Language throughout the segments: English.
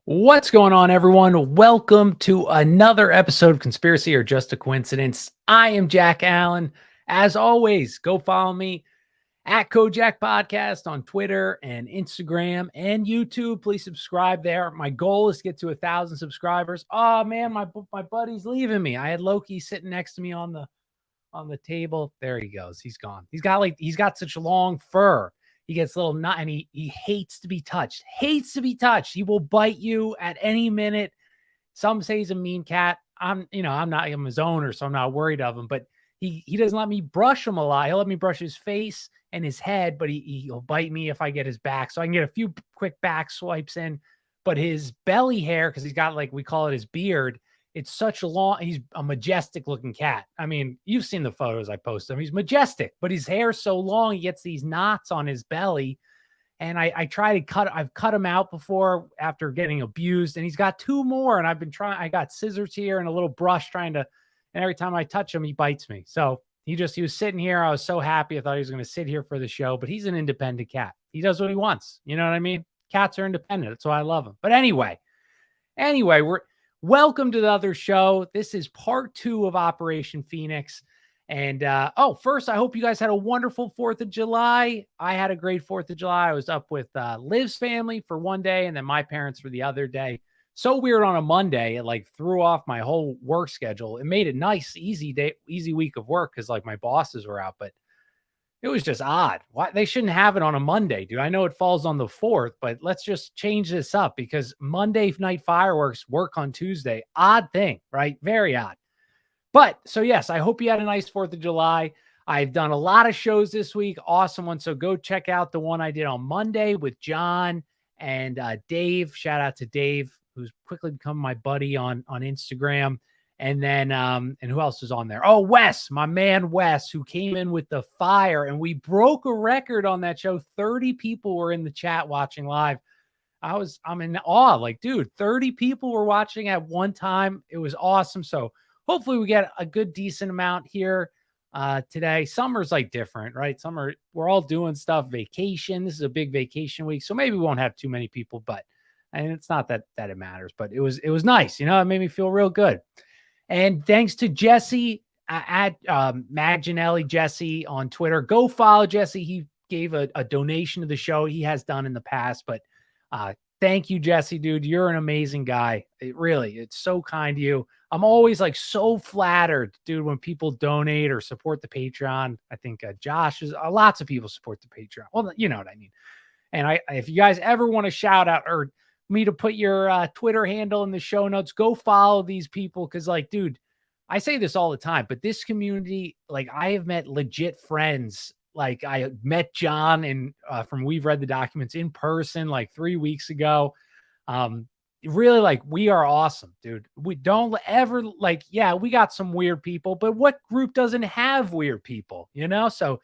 What's going on, everyone? Welcome to another episode of Conspiracy or Just a Coincidence. I am Jack Allen. As always, go follow me at Kojak Podcast on Twitter and Instagram and YouTube. Please subscribe there. My goal is to get to 1,000 subscribers. Oh man, my buddy's leaving me. I had Loki sitting next to me on the table. There he goes. He's gone. He's got such long fur. He gets a little nut and he hates to be touched. Hates to be touched. He will bite you at any minute. Some say he's a mean cat. I'm his owner, so I'm not worried of him, but he doesn't let me brush him a lot. He'll let me brush his face and his head, but he'll bite me if I get his back. So I can get a few quick back swipes in. But his belly hair, because he's got, like, we call it his beard, it's such a long, he's a majestic looking cat. I mean, you've seen the photos I post him. He's majestic, but his hair's so long, he gets these knots on his belly. And I try to I've cut him out before after getting abused, and he's got two more. And I've been trying, I got scissors here and a little brush trying to, and every time I touch him, he bites me. So he was sitting here. I was so happy. I thought he was going to sit here for the show, but he's an independent cat. He does what he wants. You know what I mean? Cats are independent. That's why I love them. But anyway, welcome to the other show. This is part 2 of Operation Phoenix. And first, I hope you guys had a wonderful 4th of July. I had a great 4th of July. I was up with Liv's family for one day and then my parents for the other day. So weird on a Monday. It like threw off my whole work schedule. It made a nice, easy week of work because like my bosses were out, but it was just odd. Why they shouldn't have it on a Monday, dude. I know it falls on the 4th, but let's just change this up because Monday night fireworks work on Tuesday. Odd thing, right? Very odd. But so, yes, I hope you had a nice 4th of July. I've done a lot of shows this week. Awesome one. So go check out the one I did on Monday with John and Dave. Shout out to Dave, who's quickly become my buddy on Instagram. And then, and who else is on there? Oh, Wes, my man Wes, who came in with the fire, and we broke a record on that show. 30 people were in the chat watching live. I'm in awe. Like, dude, 30 people were watching at one time. It was awesome. So hopefully we get a good, decent amount here today. Summer's like different, right? We're all doing stuff, vacation. This is a big vacation week. So maybe we won't have too many people, but and it's not that it matters, but it was nice. You know, it made me feel real good. And thanks to Jesse at Maginelli Jesse on Twitter. Go follow Jesse. He gave a donation to the show. He has done in the past, but thank you, Jesse, dude. You're an amazing guy. It's so kind of you. I'm always like so flattered, dude, when people donate or support the Patreon. I think Josh is lots of people support the Patreon. Well, you know what I mean. And if you guys ever want to shout out or me to put your Twitter handle in the show notes, go follow these people. Cause like, dude, I say this all the time, but this community, like I have met legit friends. Like I met John and from We've Read the Documents in person like 3 weeks ago. Really, like, we are awesome, dude. We don't ever like, yeah, we got some weird people, but what group doesn't have weird people, you know? So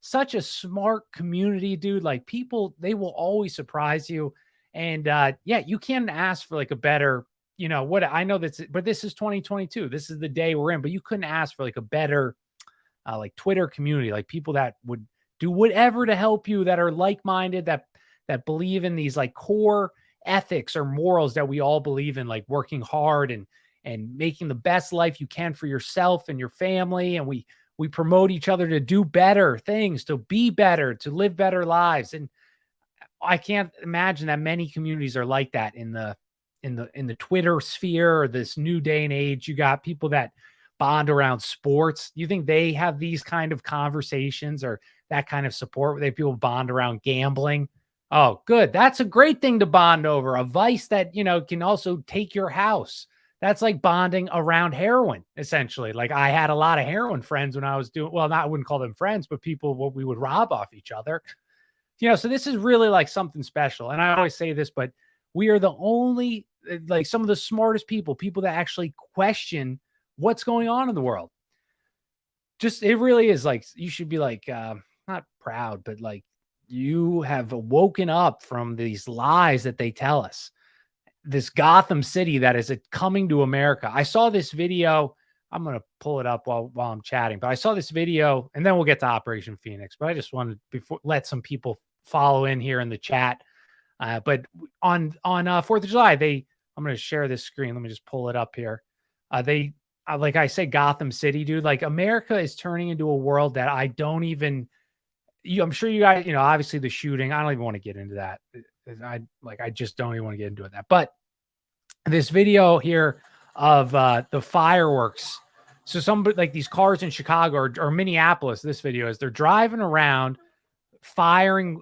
such a smart community, dude. Like people, they will always surprise you. And yeah, you can't ask for like a better, you know, what I know that's, but this is 2022. This is the day we're in, but you couldn't ask for like a better like Twitter community, like people that would do whatever to help you, that are like-minded, that believe in these like core ethics or morals that we all believe in, like working hard and making the best life you can for yourself and your family. And we promote each other to do better things, to be better, to live better lives. And I can't imagine that many communities are like that in the Twitter sphere or this new day and age. You got people that bond around sports. You think they have these kind of conversations or that kind of support where they people bond around gambling? Oh, good. That's a great thing to bond over. A vice that, you know, can also take your house. That's like bonding around heroin, essentially. Like I had a lot of heroin friends when I was doing, well, not, I wouldn't call them friends, but people, what we would rob off each other. You know, so this is really like something special. And I always say this, but we are the only, like some of the smartest people that actually question what's going on in the world. Just, it really is like, you should be like, not proud, but like you have woken up from these lies that they tell us. This Gotham City that is coming to America. I saw this video. I'm going to pull it up while I'm chatting, but I saw this video and then we'll get to Operation Phoenix. But I just wanted before let some people follow in here in the chat. But on 4th of July, I'm going to share this screen. Let me just pull it up here. They like I say, Gotham City, dude. Like America is turning into a world that I don't even. I'm sure you guys, obviously the shooting. I don't even want to get into that. I just don't even want to get into that. But this video here of the fireworks. So somebody like these cars in Chicago or Minneapolis, this video is they're driving around firing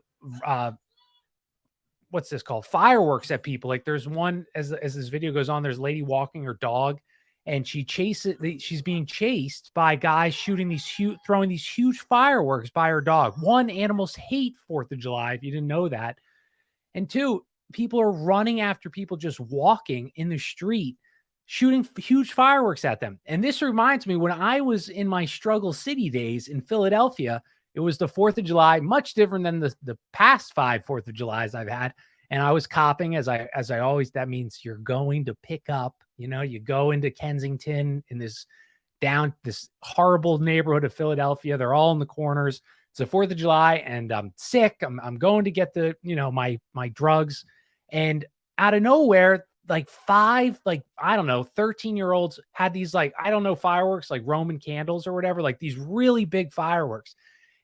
what's this called? Fireworks at people. Like there's one as this video goes on, there's a lady walking her dog and she's being chased by guys shooting throwing these huge fireworks by her dog. One, animals hate 4th of July, if you didn't know that. And two, people are running after people just walking in the street, shooting huge fireworks at them. And this reminds me when I was in my struggle city days in Philadelphia, it was the 4th of July, much different than the past 5 4th of Julys I've had. And I was copping as I always, that means you're going to pick up, you go into Kensington in this horrible neighborhood of Philadelphia. They're all in the corners. It's the 4th of July and I'm sick. I'm going to get my drugs. And out of nowhere, like 13-year-olds had these fireworks, like Roman candles or whatever, like these really big fireworks.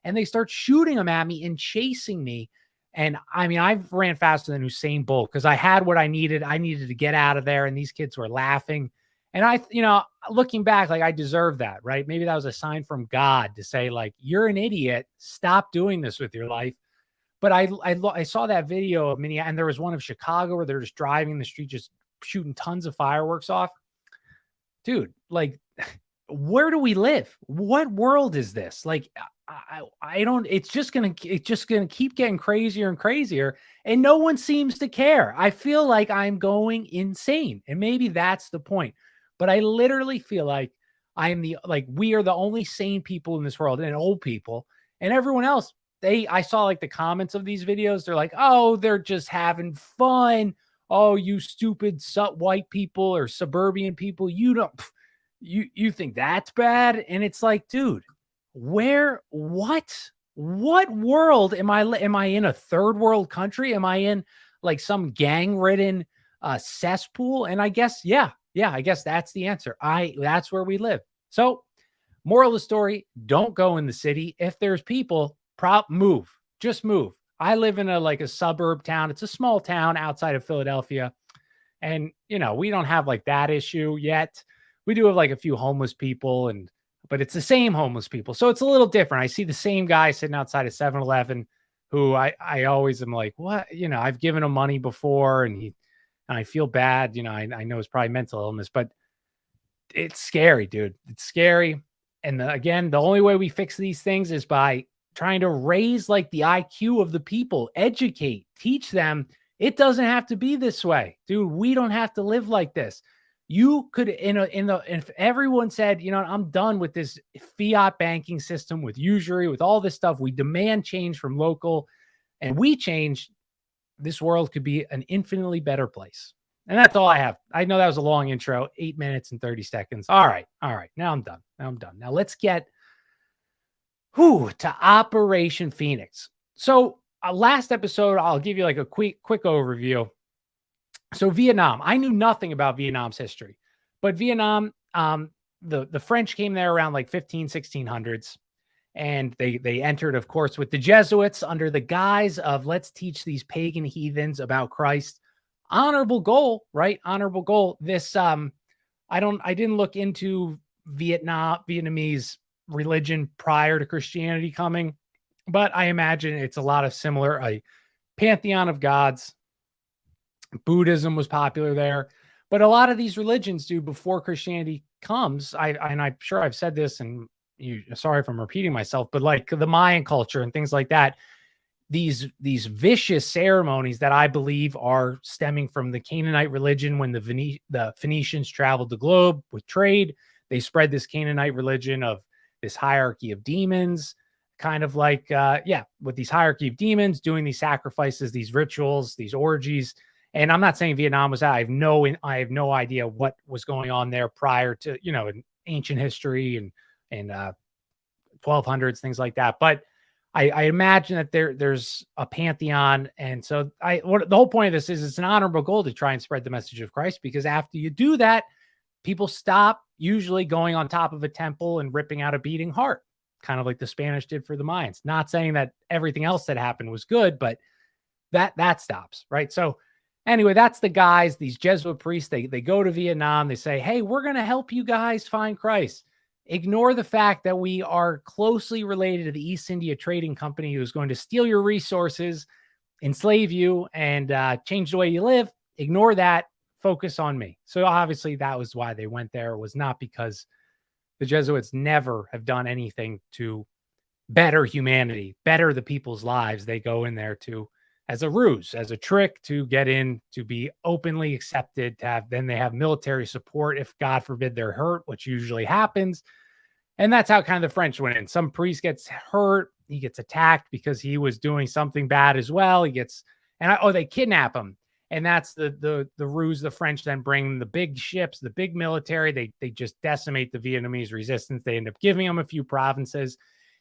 And they start shooting them at me and chasing me. And I mean, I ran faster than Usain Bolt because I had what I needed. I needed to get out of there. And these kids were laughing. And looking back, like I deserve that, right? Maybe that was a sign from God to say, like, you're an idiot. Stop doing this with your life. But I saw that video of Minneapolis, and there was one of Chicago where they're just driving the street, just shooting tons of fireworks off. Dude, like, where do we live? What world is this? Like, I don't, it's just going to keep getting crazier and crazier. And no one seems to care. I feel like I'm going insane. And maybe that's the point. But I literally feel like we are the only sane people in this world and old people, and everyone else. I saw like the comments of these videos. They're like, oh, they're just having fun. Oh, you stupid white people or suburban people. You think that's bad? And it's like, dude, what world am I in? A third world country? Am I in like some gang ridden cesspool? And I guess, I guess that's the answer. That's where we live. So moral of the story, don't go in the city. If there's people, just move. I live in a suburb town. It's a small town outside of Philadelphia. And, we don't have like that issue yet. We do have like a few homeless people but it's the same homeless people. So it's a little different. I see the same guy sitting outside of 7-Eleven who I always am like, what, I've given him money before and I feel bad. I know it's probably mental illness, but it's scary, dude. It's scary. And again, the only way we fix these things is by trying to raise like the IQ of the people, educate, teach them. It doesn't have to be this way, dude. We don't have to live like this. You could, if everyone said, I'm done with this fiat banking system, with usury, with all this stuff, we demand change from local, and we change, this world could be an infinitely better place. And that's all I have. I know that was a long intro, 8 minutes and 30 seconds. All right. Now I'm done. Now let's get to Operation Phoenix. So last episode, I'll give you like a quick overview. So Vietnam, I knew nothing about Vietnam's history, but Vietnam, the French came there around like 1600s, and they entered, of course, with the Jesuits under the guise of let's teach these pagan heathens about Christ. Honorable goal, right? Honorable goal. This I didn't look into Vietnamese religion prior to Christianity coming, but I imagine it's a lot of similar, a pantheon of gods. Buddhism was popular there, but a lot of these religions do before Christianity comes. I'm sure I've said this, and sorry if I'm repeating myself, but like the Mayan culture and things like that, these vicious ceremonies that I believe are stemming from the Canaanite religion. When the Phoenicians traveled the globe with trade, they spread this Canaanite religion of this hierarchy of demons, kind of like, with these hierarchy of demons doing these sacrifices, these rituals, these orgies. And I'm not saying Vietnam was that. I have no idea what was going on there prior to, in ancient history and 1200s, things like that. But I imagine that there's a pantheon. And so the whole point of this is it's an honorable goal to try and spread the message of Christ, because after you do that, people stop usually going on top of a temple and ripping out a beating heart, kind of like the Spanish did for the Mayans. Not saying that everything else that happened was good, but that stops, right? So anyway, that's the guys, these Jesuit priests, they go to Vietnam, they say, hey, we're going to help you guys find Christ. Ignore the fact that we are closely related to the East India Trading Company, who's going to steal your resources, enslave you, and change the way you live. Ignore that. Focus on me. So obviously that was why they went there. It was not because the Jesuits never have done anything to better humanity, better the people's lives. They go in there to as a ruse, as a trick to get in, to be openly accepted, to have, then they have military support if God forbid they're hurt, which usually happens. And that's how kind of the French went in. Some priest gets hurt, he gets attacked because he was doing something bad as well. He gets, they kidnap him. And that's the ruse. The French then bring the big ships, the big military. They just decimate the Vietnamese resistance. They end up giving them a few provinces.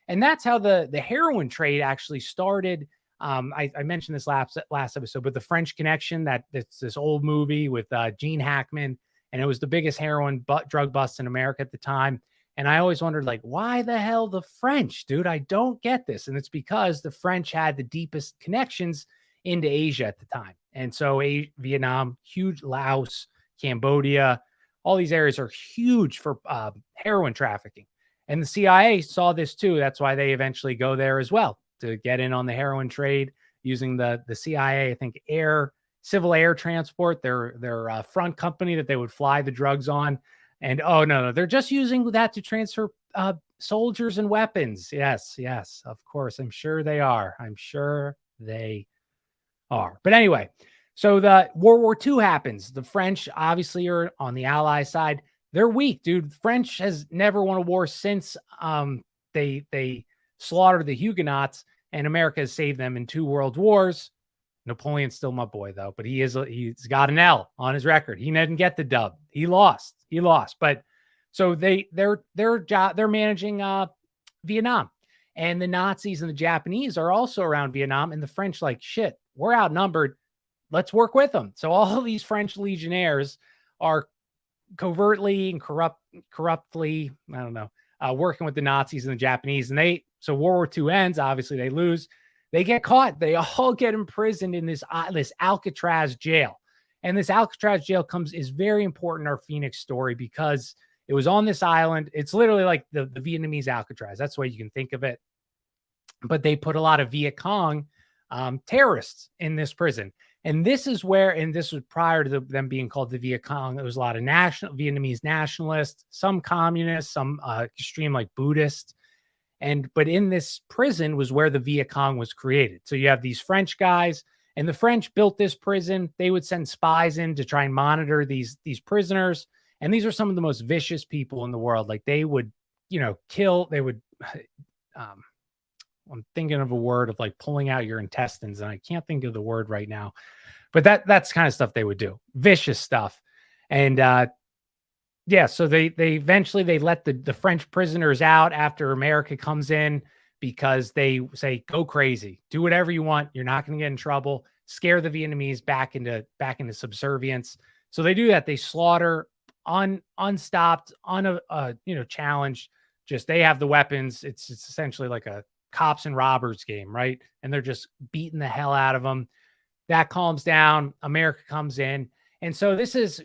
And that's how the heroin trade actually started. I mentioned this last episode, but The French Connection, that's this old movie with Gene Hackman, and it was the biggest heroin drug bust in America at the time. And I always wondered, like, why the hell the French, dude? I don't get this. And it's because the French had the deepest connections into Asia at the time. And so Vietnam, huge, Laos, Cambodia, all these areas are huge for heroin trafficking. And the CIA saw this too. That's why they eventually go there as well, to get in on the heroin trade using the CIA, I think, civil air transport, their front company that they would fly the drugs on. And oh, no, they're just using that to transfer soldiers and weapons. Yes, of course. I'm sure they are. But anyway, so the World War II happens. The French obviously are on the Allied side. They're weak, dude. French has never won a war since they slaughtered the Huguenots, and America has saved them in 2 world wars. Napoleon's still my boy, though, but he's got an L on his record. He didn't get the dub. He lost. But so they're managing Vietnam, and the Nazis and the Japanese are also around Vietnam, and the French like, shit, we're outnumbered. Let's work with them. So all of these French legionnaires are covertly and corruptly, I don't know, working with the Nazis and the Japanese. And so World War II ends. Obviously, they lose. They get caught. They all get imprisoned in this Alcatraz jail. And this Alcatraz jail is very important in our Phoenix story, because it was on this island. It's literally like the Vietnamese Alcatraz. That's the way you can think of it. But they put a lot of Viet Cong terrorists in this prison. And this is where, and this was prior to them being called the Viet Cong, there was a lot of Vietnamese nationalists, some communists, some extreme like Buddhists. But in this prison was where the Viet Cong was created. So you have these French guys, and the French built this prison. They would send spies in to try and monitor these prisoners. And these are some of the most vicious people in the world. Like they would, kill, they would, I'm thinking of a word of like pulling out your intestines, and I can't think of the word right now, but that's kind of stuff they would do. Vicious stuff. And so they eventually let the French prisoners out after America comes in, because they say, go crazy, do whatever you want. You're not going to get in trouble. Scare the Vietnamese back into subservience. So they do that. They slaughter unstopped, challenged. Just, they have the weapons. It's essentially like a cops and robbers game, right? And they're just beating the hell out of them. That calms down. America comes in. And so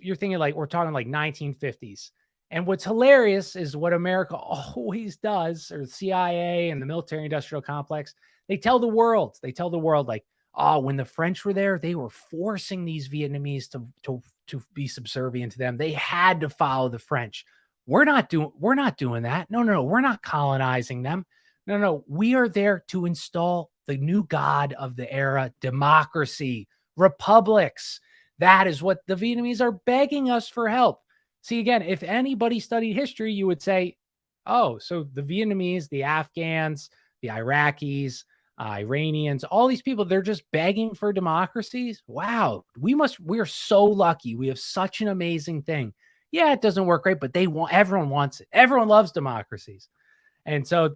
you're thinking like, we're talking like 1950s. And what's hilarious is what America always does, or the CIA and the military industrial complex, they tell the world like, oh, when the French were there, they were forcing these Vietnamese to be subservient to them. They had to follow the French. We're not doing that. No, we're not colonizing them. No, we are there to install the new god of the era, democracy, republics. That is what the Vietnamese are begging us for help. See, again, if anybody studied history, you would say, oh, so the Vietnamese, the Afghans, the Iraqis, Iranians, all these people, they're just begging for democracies. Wow, we are so lucky. We have such an amazing thing. Yeah, it doesn't work great, but everyone wants it. Everyone loves democracies. And so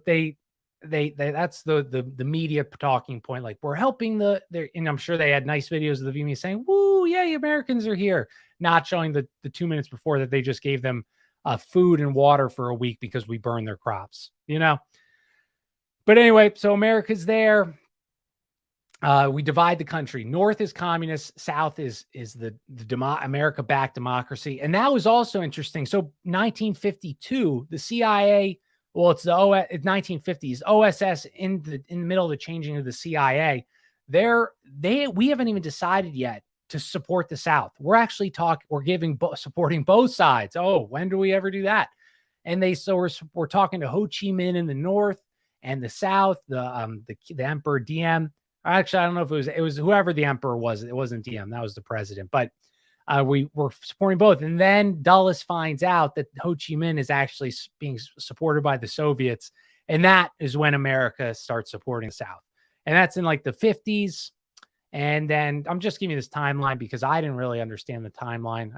that's the media talking point. Like, we're helping and I'm sure they had nice videos of the Vietnamese saying, "Woo, yay, Americans are here," not showing the 2 minutes before that they just gave them food and water for a week because we burned their crops, But anyway, so America's there. We divide the country. North is communist. South is the America-backed democracy. And that was also interesting. So 1952, the CIA, well, it's 1950s, OSS in the middle of the changing of the CIA. We haven't even decided yet to support the South. We're actually supporting both sides. Oh, when do we ever do that? And we're talking to Ho Chi Minh in the North and the South, the Emperor Diem. Actually, I don't know if it was whoever the emperor was. It wasn't Diem. That was the president. But we were supporting both. And then Dulles finds out that Ho Chi Minh is actually being supported by the Soviets. And that is when America starts supporting the South. And that's in like the 50s. And then I'm just giving you this timeline because I didn't really understand the timeline.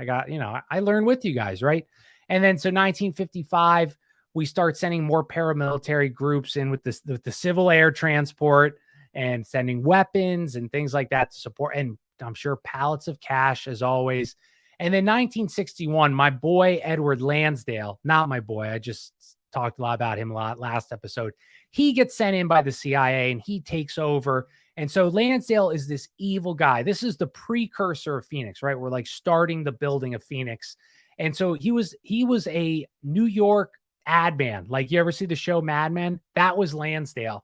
I learned with you guys, right? And then so 1955, we start sending more paramilitary groups in with the civil air transport and sending weapons and things like that to support. And I'm sure pallets of cash as always. And then 1961, my boy, Edward Lansdale, not my boy. I just talked a lot about him last episode. He gets sent in by the CIA and he takes over. And so Lansdale is this evil guy. This is the precursor of Phoenix, right? We're like starting the building of Phoenix. And so he was a New York ad man. Like, you ever see the show Mad Men? That was Lansdale.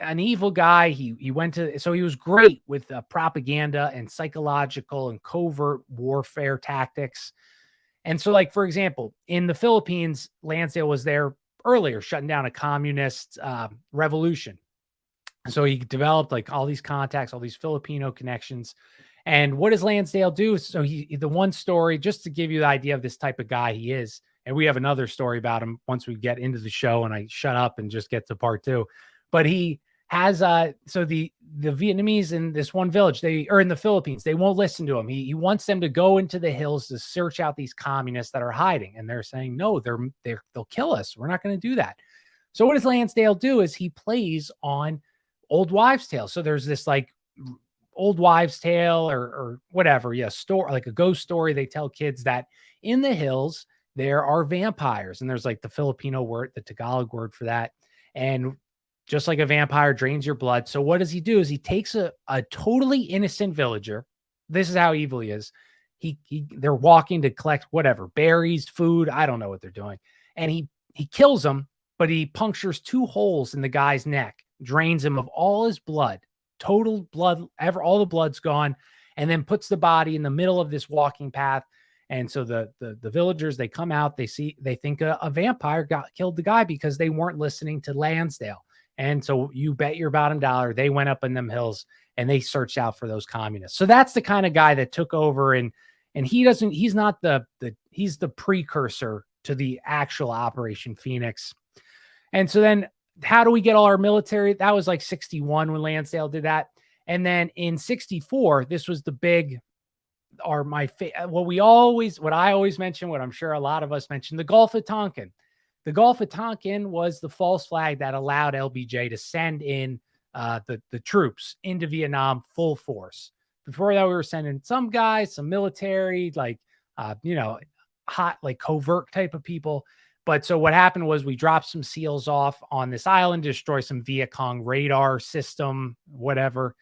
An evil guy. He was great with propaganda and psychological and covert warfare tactics. And so, like, for example, in the Philippines, Lansdale was there earlier, shutting down a communist revolution. So he developed like all these contacts, all these Filipino connections. And what does Lansdale do? So the one story, just to give you the idea of this type of guy he is, and we have another story about him once we get into the show and I shut up and just get to part 2. But he has so the Vietnamese in this one village, in the Philippines, they won't listen to him. He wants them to go into the hills to search out these communists that are hiding, and they're saying, no, they'll kill us. We're not going to do that. So what does Lansdale do? Is he plays on old wives' tale. So there's this like old wives' tale or whatever, story, like a ghost story. They tell kids that in the hills there are vampires, and there's like the Filipino word, the Tagalog word for that, and just like a vampire drains your blood. So what does he do? Is he takes a totally innocent villager. This is how evil he is. They're walking to collect whatever, berries, food. I don't know what they're doing. And he kills them, but he punctures 2 holes in the guy's neck, drains him of all his blood, total blood, all the blood's gone, and then puts the body in the middle of this walking path. And so the villagers, they come out, they think a vampire killed the guy because they weren't listening to Lansdale. And so you bet your bottom dollar they went up in them hills and they searched out for those communists. So that's the kind of guy that took over, and he's the precursor to the actual Operation Phoenix. And so then how do we get all our military? That was like 61 when Lansdale did that. And then in 64, this was the big, what I always mention, what I'm sure a lot of us mention, the Gulf of Tonkin. The Gulf of Tonkin was the false flag that allowed LBJ to send in the troops into Vietnam full force. Before that, we were sending some guys, some military, like, hot, like covert type of people. But so what happened was we dropped some SEALs off on this island to destroy some Viet Cong radar system, whatever.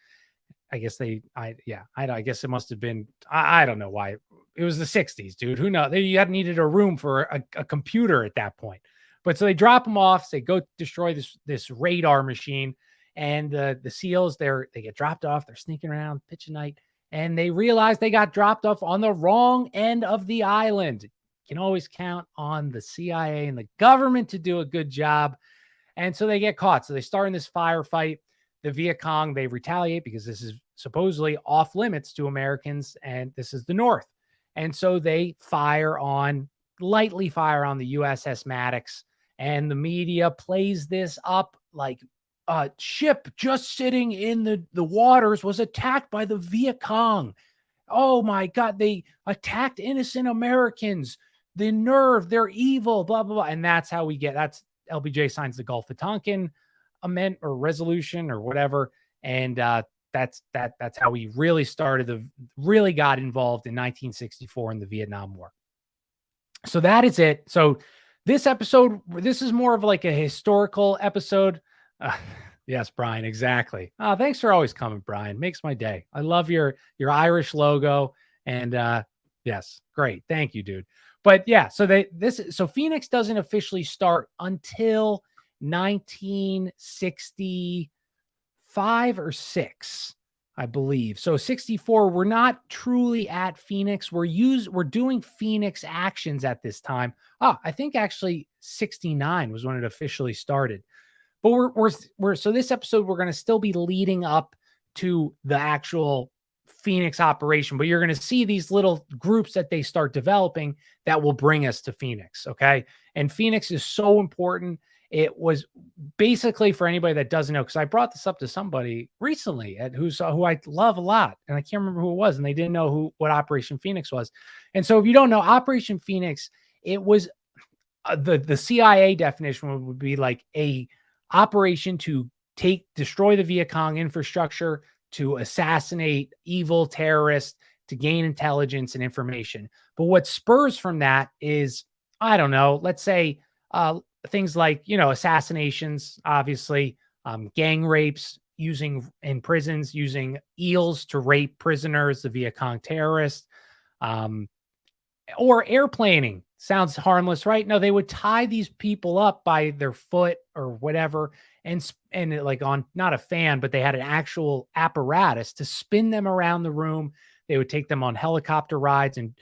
I guess I guess it must have been, I don't know why. It was the 60s, dude. Who knows? You had needed a room for a computer at that point. But so they drop them off. They go destroy this radar machine. And the SEALs, they get dropped off. They're sneaking around, pitch of night. And they realize they got dropped off on the wrong end of the island. You can always count on the CIA and the government to do a good job. And so they get caught. So they start in this firefight. The Viet Cong, they retaliate because this is supposedly off limits to Americans, and this is the North. And so they lightly fire on the USS Maddox, and the media plays this up like a ship just sitting in the waters was attacked by the Viet Cong. Oh my God, they attacked innocent Americans. The nerve, they're evil, blah, blah, blah. And that's how that's LBJ signs the Gulf of Tonkin amendment or resolution or whatever. And that's how we really really got involved in 1964 in the Vietnam War. So that is it. So this is more of like a historical episode. Uh, yes, Brian, exactly. Thanks for always coming, Brian. Makes my day. I love your Irish logo. And yes, great. Thank you, dude. But yeah, so Phoenix doesn't officially start until 1965 or 6. I believe. So 64, we're not truly at Phoenix. We're doing Phoenix actions at this time. I think actually 69 was when it officially started. But we're so this episode, we're going to still be leading up to the actual Phoenix operation, but you're going to see these little groups that they start developing that will bring us to Phoenix. Okay. And Phoenix is so important. It was basically, for anybody that doesn't know, because I brought this up to somebody recently who I love a lot, and I can't remember who it was, and they didn't know what Operation Phoenix was. And so if you don't know, Operation Phoenix, it was the CIA definition would be like a operation to destroy the Viet Cong infrastructure, to assassinate evil terrorists, to gain intelligence and information. But what spurs from that is, I don't know, let's say things like, assassinations, obviously, gang rapes, in prisons, using eels to rape prisoners, the Viet Cong terrorists, or airplaning. Sounds harmless, right? No, they would tie these people up by their foot or whatever, and like on, not a fan, but they had an actual apparatus to spin them around the room. They would take them on helicopter rides, and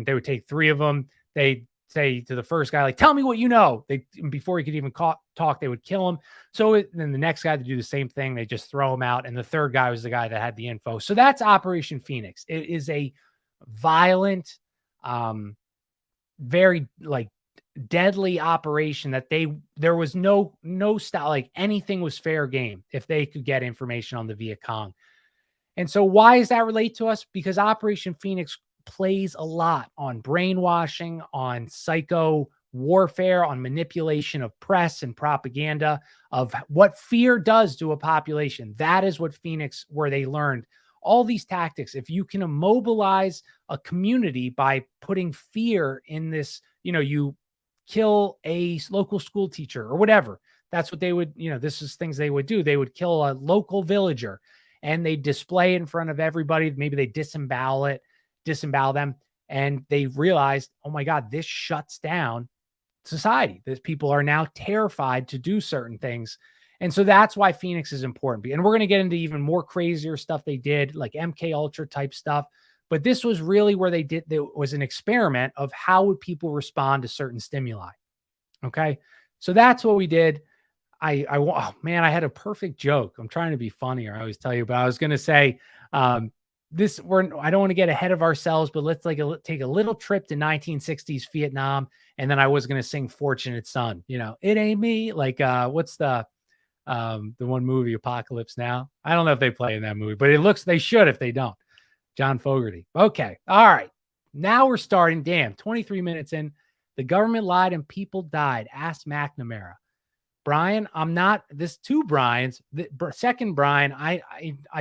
they would take 3 of them. They'd say to the first guy, like, tell me what you know. Before he could even talk, they would kill him. So then the next guy to do the same thing, they just throw him out. And the third guy was the guy that had the info. So that's Operation Phoenix. It is a violent, very like deadly operation that there was no style, like anything was fair game if they could get information on the Viet Cong. And so why does that relate to us? Because Operation Phoenix plays a lot on brainwashing, on psycho warfare, on manipulation of press and propaganda, of what fear does to a population. That is what Phoenix, where they learned all these tactics. If you can immobilize a community by putting fear in this, you kill a local school teacher or whatever. That's what they would, this is things they would do. They would kill a local villager and they display it in front of everybody. Maybe they disembowel them. And they realized, oh my God, this shuts down society. These people are now terrified to do certain things. And so that's why Phoenix is important. And we're going to get into even more crazier stuff they did, like MK Ultra type stuff. But this was really where there was an experiment of how would people respond to certain stimuli. Okay. So that's what we did. Oh man, I had a perfect joke. I'm trying to be funnier. I always tell you, but I was going to say, I don't want to get ahead of ourselves, but let's take a little trip to 1960s Vietnam. And then I was going to sing Fortunate Son, it ain't me. Like, what's the one movie, Apocalypse Now? I don't know if they play in that movie, but they should if they don't. John Fogerty. Okay. All right. Now we're starting. Damn, 23 minutes in. The government lied and people died. Ask McNamara. Brian, I'm not this two Brians. The second Brian, I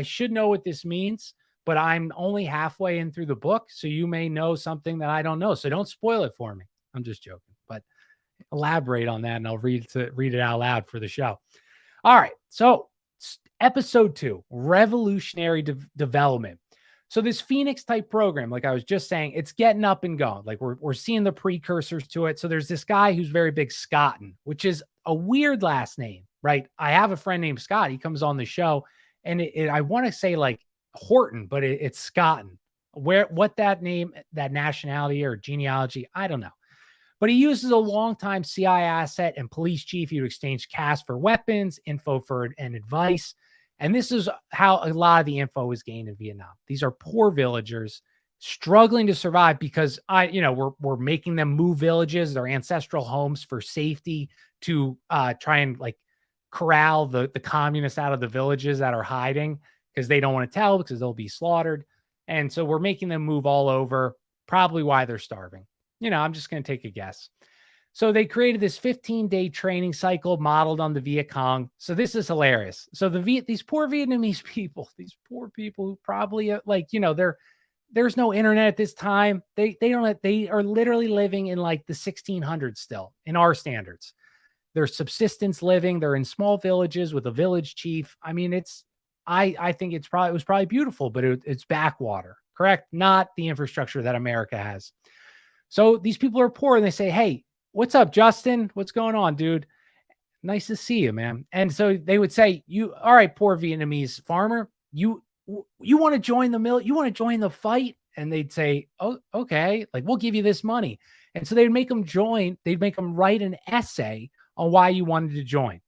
should know what this means, but I'm only halfway in through the book, so you may know something that I don't know. So don't spoil it for me. I'm just joking, but elaborate on that, and I'll read it out loud for the show. All right. So episode 2, revolutionary development. So this Phoenix type program, like I was just saying, it's getting up and going. Like we're seeing the precursors to it. So there's this guy who's very big, Scotton, which is a weird last name, right? I have a friend named Scott. He comes on the show, and I want to say like Horton, but it's Scotton. What that name, that nationality or genealogy, I don't know. But he uses a longtime CIA asset and police chief. He would exchange cash for weapons, info and advice. And this is how a lot of the info is gained in Vietnam. These are poor villagers struggling to survive because we're making them move villages, their ancestral homes, for safety, to try and like corral the communists out of the villages that are hiding because they don't want to tell because they'll be slaughtered. And so we're making them move all over, probably why they're starving. I'm just going to take a guess. So they created this 15-day training cycle modeled on the Viet Cong. So this is hilarious. So these poor Vietnamese people, these poor people who probably there's no internet at this time. They are literally living in like the 1600s still in our standards. They're subsistence living. They're in small villages with a village chief. I mean, I think it was probably beautiful, but it's backwater, correct? Not the infrastructure that America has. So these people are poor and they say, "Hey, what's up, Justin? What's going on, dude? Nice to see you, man." And so they would say, all right, poor Vietnamese farmer, you want to join the mill? You want to join the fight?" And they'd say, "Oh, okay. Like, we'll give you this money." And so they'd make them join. They'd make them write an essay on why you wanted to join.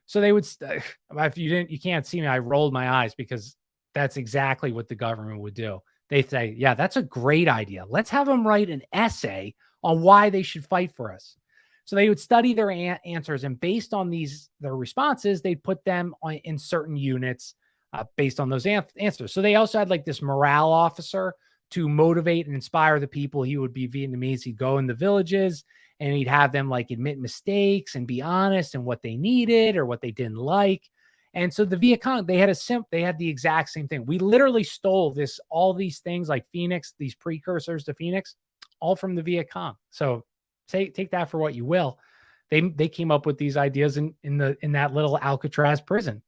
So they would, if you can't see me, I rolled my eyes because that's exactly what the government would do. They say, "Yeah, that's a great idea. Let's have them write an essay on why they should fight for us." So they would study their answers, and based on their responses, they'd put them in certain units based on those answers. So they also had like this morale officer to motivate and inspire the people. He would be Vietnamese. He'd go in the villages and he'd have them like admit mistakes and be honest and what they needed or what they didn't like. And so the Viet Cong, they had the exact same thing. We literally stole all these things like Phoenix, these precursors to Phoenix, all from the Viet Cong. So take that for what you will. They came up with these ideas in that little Alcatraz prison.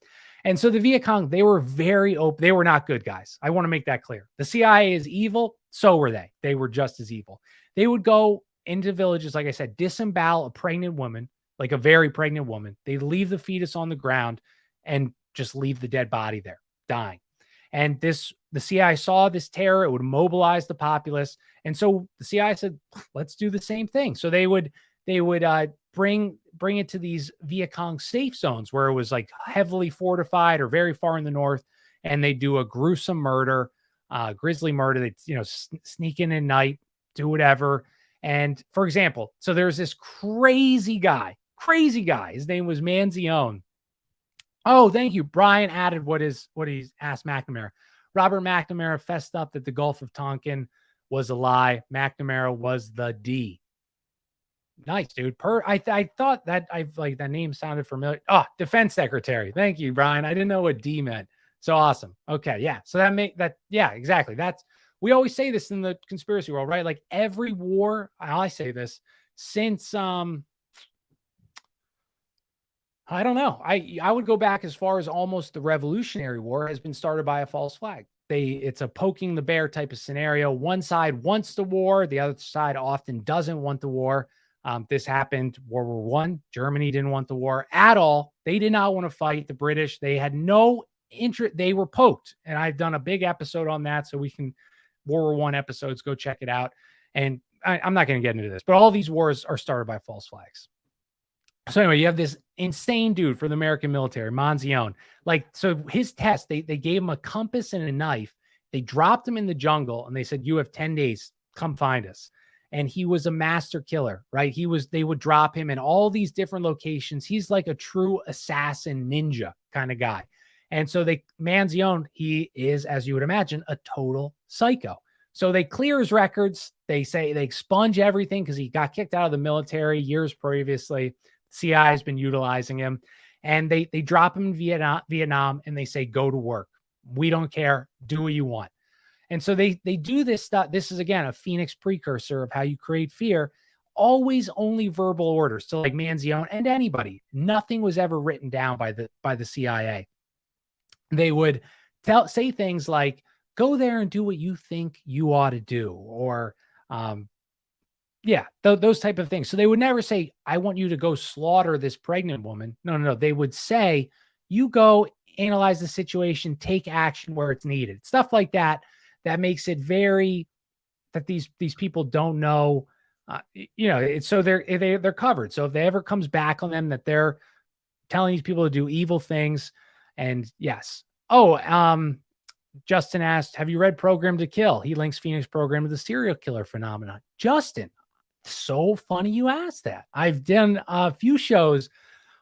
And so the Viet Cong, they were very open. They were not good guys. I want to make that clear. The CIA is evil. So were they. They were just as evil. They would go into villages, like I said, disembowel a pregnant woman, like a very pregnant woman. They'd leave the fetus on the ground and just leave the dead body there, dying. And the CIA saw this terror. It would mobilize the populace. And so the CIA said, let's do the same thing. So they would bring it to these Viet Cong safe zones where it was like heavily fortified or very far in the north. And they do a gruesome murder, grisly murder. They, sneak in at night, do whatever. And for example, so there's this crazy guy. His name was Manzione. Oh, thank you. Brian added what he's asked McNamara. Robert McNamara fessed up that the Gulf of Tonkin was a lie. McNamara was the D. Nice, dude. I thought that that name sounded familiar. Oh, Defense Secretary. Thank you, Brian. I didn't know what D meant. So awesome. Okay, yeah. So yeah, exactly. We always say this in the conspiracy world, right? Like every war, I say this since I don't know. I would go back as far as almost the Revolutionary War has been started by a false flag. It's a poking the bear type of scenario. One side wants the war. The other side often doesn't want the war. This happened World War I. Germany didn't want the war at all. They did not want to fight the British. They had no interest. They were poked. And I've done a big episode on that. So we can World War I episodes, go check it out. And I'm not going to get into this, but all these wars are started by false flags. So anyway, you have this insane dude for the American military, Manzione. So his test, they gave him a compass and a knife. They dropped him in the jungle and they said, "You have 10 days, come find us." And he was a master killer, right? They would drop him in all these different locations. He's like a true assassin ninja kind of guy. And so Manzione, he is, as you would imagine, a total psycho. So they clear his records. They say they expunge everything because he got kicked out of the military years previously. CIA has been utilizing him, and they drop him in Vietnam and they say, "Go to work. We don't care. Do what you want." And so they do this stuff. This is, again, a Phoenix precursor of how you create fear. Always only verbal orders. So like Manzione and anybody, nothing was ever written down by the CIA. They would say things like, "Go there and do what you think you ought to do," or those type of things. So they would never say, "I want you to go slaughter this pregnant woman." No. They would say, "You go analyze the situation, take action where it's needed." Stuff like that. That makes it very that these people don't know. So they're covered. So if they ever comes back on them that they're telling these people to do evil things, and yes. Justin asked, "Have you read Program to Kill?" He links Phoenix Program to the serial killer phenomenon. Justin, so funny you asked that. I've done a few shows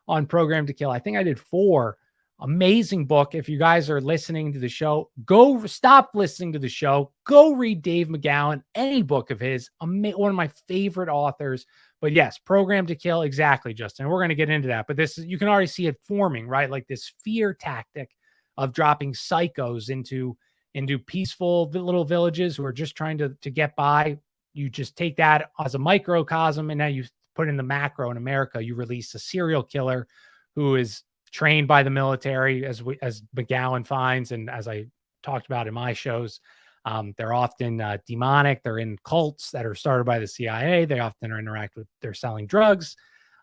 on Program to Kill. I think I did 4 Amazing book. If you guys are listening to the show, go stop listening to the show. Go read Dave McGowan, any book of his. One of my favorite authors. But yes, Program to Kill. Exactly, Justin. We're going to get into that. But this, you can already see it forming, right? Like this fear tactic of dropping psychos into peaceful little villages who are just trying to get by. You just take that as a microcosm, and now you put in the macro in America. You release a serial killer who is trained by the military, as McGowan finds, and as I talked about in my shows. They're often demonic. They're in cults that are started by the CIA. They often they're selling drugs,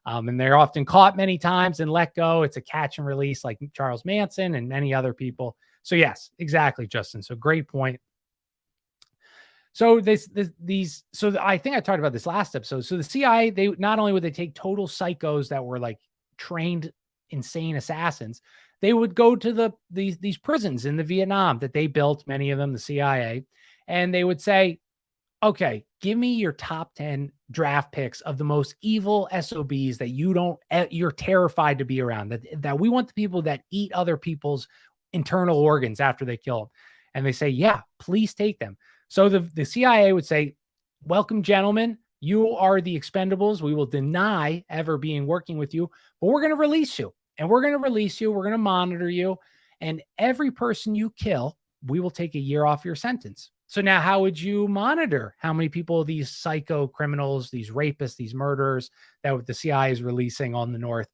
and they're often caught many times and let go. It's a catch and release, like Charles Manson and many other people. So yes, exactly, Justin. So great point. So I think I talked about this last episode. So the CIA, they not only would they take total psychos that were like trained insane assassins, they would go to these prisons in the Vietnam that they built, many of them, the CIA, and they would say, okay, give me your top 10 draft picks of the most evil SOBs that you're terrified to be around, that we want the people that eat other people's internal organs after they kill them. And they say, yeah, please take them. So the CIA would say, welcome, gentlemen. You are the expendables. We will deny ever working with you, but we're going to release you. And we're going to release you. We're going to monitor you. And every person you kill, we will take a year off your sentence. So now how would you monitor how many people, these psycho criminals, these rapists, these murderers that the CIA is releasing on the North,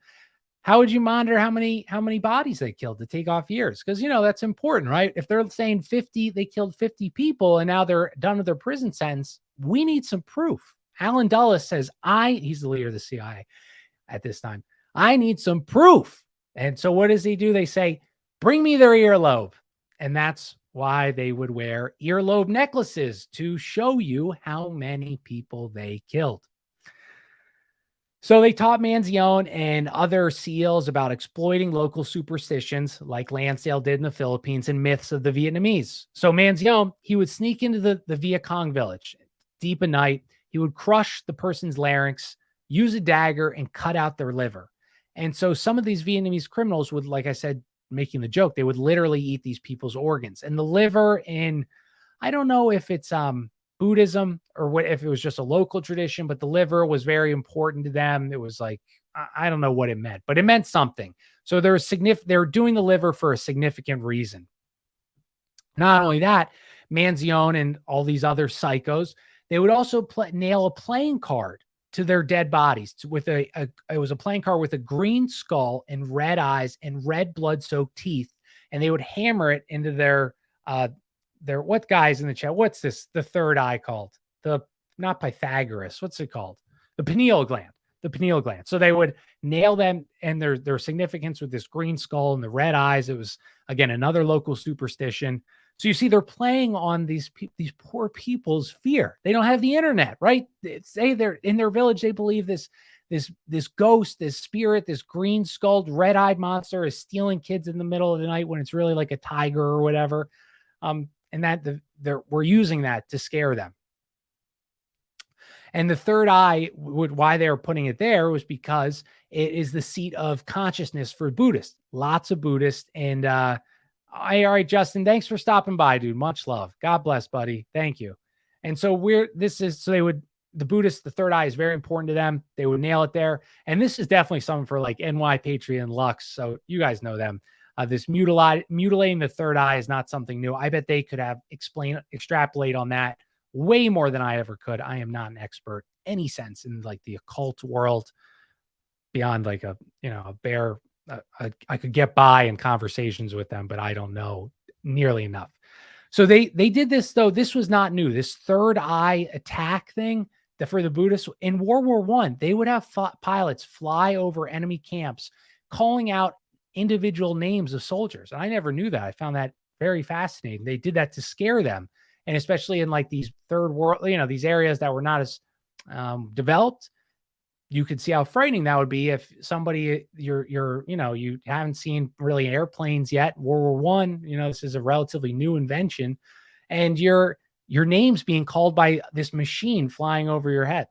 how would you monitor how many bodies they killed to take off years? Because, that's important, right? If they're saying 50, they killed 50 people and now they're done with their prison sentence, we need some proof. Alan Dulles says, he's the leader of the CIA at this time, I need some proof. And so what does he do? They say, bring me their earlobe. And that's why they would wear earlobe necklaces, to show you how many people they killed. So they taught Manzione and other SEALs about exploiting local superstitions like Lansdale did in the Philippines and myths of the Vietnamese. So Manzione, he would sneak into the Viet Cong village deep at night. He would crush the person's larynx, use a dagger, and cut out their liver. And so some of these Vietnamese criminals would, like I said, making the joke, they would literally eat these people's organs. And the liver, I don't know if it's Buddhism or if it was just a local tradition, but the liver was very important to them. It was like, I don't know what it meant, but it meant something. So they're doing the liver for a significant reason. Not only that, Manzione and all these other psychos, they would also nail a playing card to their dead bodies it was a playing card with a green skull and red eyes and red blood-soaked teeth. And they would hammer it into their what guys in the chat? What's this? The third eye called? Not Pythagoras. What's it called? The pineal gland. The pineal gland. So they would nail them and their significance with this green skull and the red eyes. It was, again, another local superstition. So you see, they're playing on these poor people's fear. They don't have the internet, right? Say they're in their village. They believe this ghost, this spirit, this green skulled, red-eyed monster is stealing kids in the middle of the night when it's really like a tiger or whatever. And that we're using that to scare them. And the third eye, why they were putting it there was because it is the seat of consciousness for Buddhists. Lots of Buddhists. And all right, Justin, thanks for stopping by, dude. Much love. God bless, buddy. Thank you. And so the Buddhists, the third eye is very important to them. They would nail it there. And this is definitely something for like NY Patriot and Lux. So you guys know them. This mutilating the third eye is not something new. I bet they could have extrapolate on that way more than I ever could. I am not an expert any sense in like the occult world beyond like a bear. I could get by in conversations with them, but I don't know nearly enough. So they did this, though. This was not new. This third eye attack thing for the Buddhists in World War I, they would have pilots fly over enemy camps, calling out individual names of soldiers. And I never knew that. I found that very fascinating. They did that to scare them. And especially in like these third world, these areas that were not as developed, you could see how frightening that would be if somebody you haven't seen really airplanes yet. World War I, this is a relatively new invention, and your name's being called by this machine flying over your head.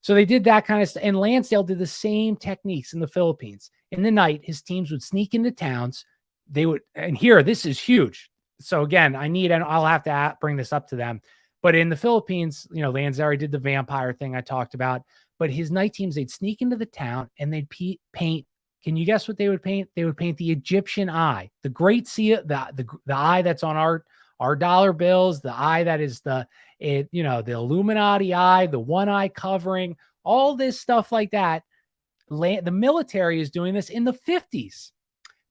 So they did that kind of stuff. And Lansdale did the same techniques in the Philippines. In the night, his teams would sneak into towns, they would, and here, this is huge. So again, I'll have to bring this up to them. But in the Philippines, Lanzari did the vampire thing I talked about. But his night teams, they'd sneak into the town and they'd paint. Can you guess what they would paint? They would paint the Egyptian eye, the great sea, the eye that's on our dollar bills, the eye that is the Illuminati eye, the one eye covering, all this stuff like that. The military is doing this in the 50s,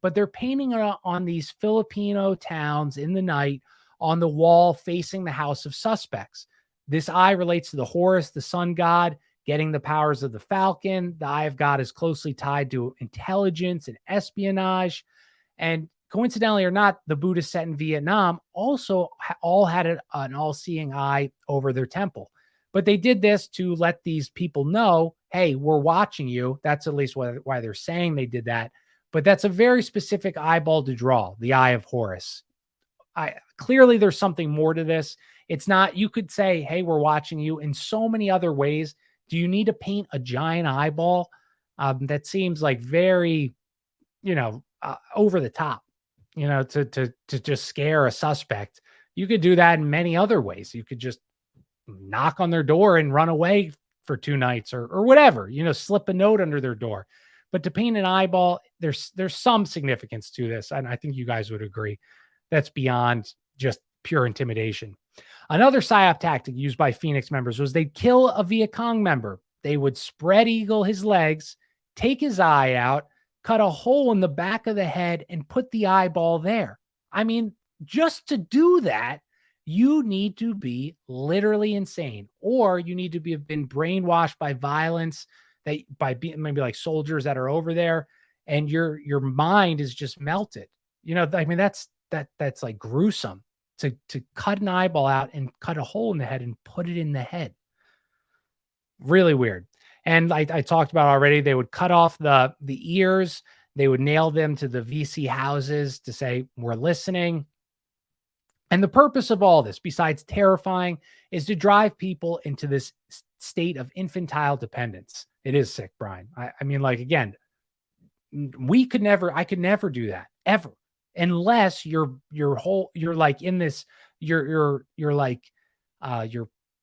but they're painting it on these Filipino towns in the night on the wall facing the house of suspects. This eye relates to the Horus, the sun god, getting the powers of the falcon. The eye of God is closely tied to intelligence and espionage. And coincidentally or not, the Buddhists set in Vietnam also all had an all-seeing eye over their temple. But they did this to let these people know, hey, we're watching you. That's at least why they're saying they did that. But that's a very specific eyeball to draw, the eye of Horus. Clearly, there's something more to this. It's not, you could say, hey, we're watching you in so many other ways. Do you need to paint a giant eyeball? That seems like very, over the top, to just scare a suspect. You could do that in many other ways. You could just knock on their door and run away for 2 nights or whatever, slip a note under their door. But to paint an eyeball, there's some significance to this. And I think you guys would agree that's beyond just pure intimidation. Another PSYOP tactic used by Phoenix members was they'd kill a Viet Cong member. They would spread eagle his legs, take his eye out, cut a hole in the back of the head, and put the eyeball there. I mean, just to do that, you need to be literally insane, or you need to have been brainwashed by violence, by being maybe like soldiers that are over there, and your mind is just melted. I mean, that's like gruesome to cut an eyeball out and cut a hole in the head and put it in the head. Really weird. And I talked about already, they would cut off the ears. They would nail them to the VC houses to say, we're listening. And the purpose of all this, besides terrifying, is to drive people into this state of infantile dependence. It is sick, Brian. I mean, like, again, I could never do that ever, unless your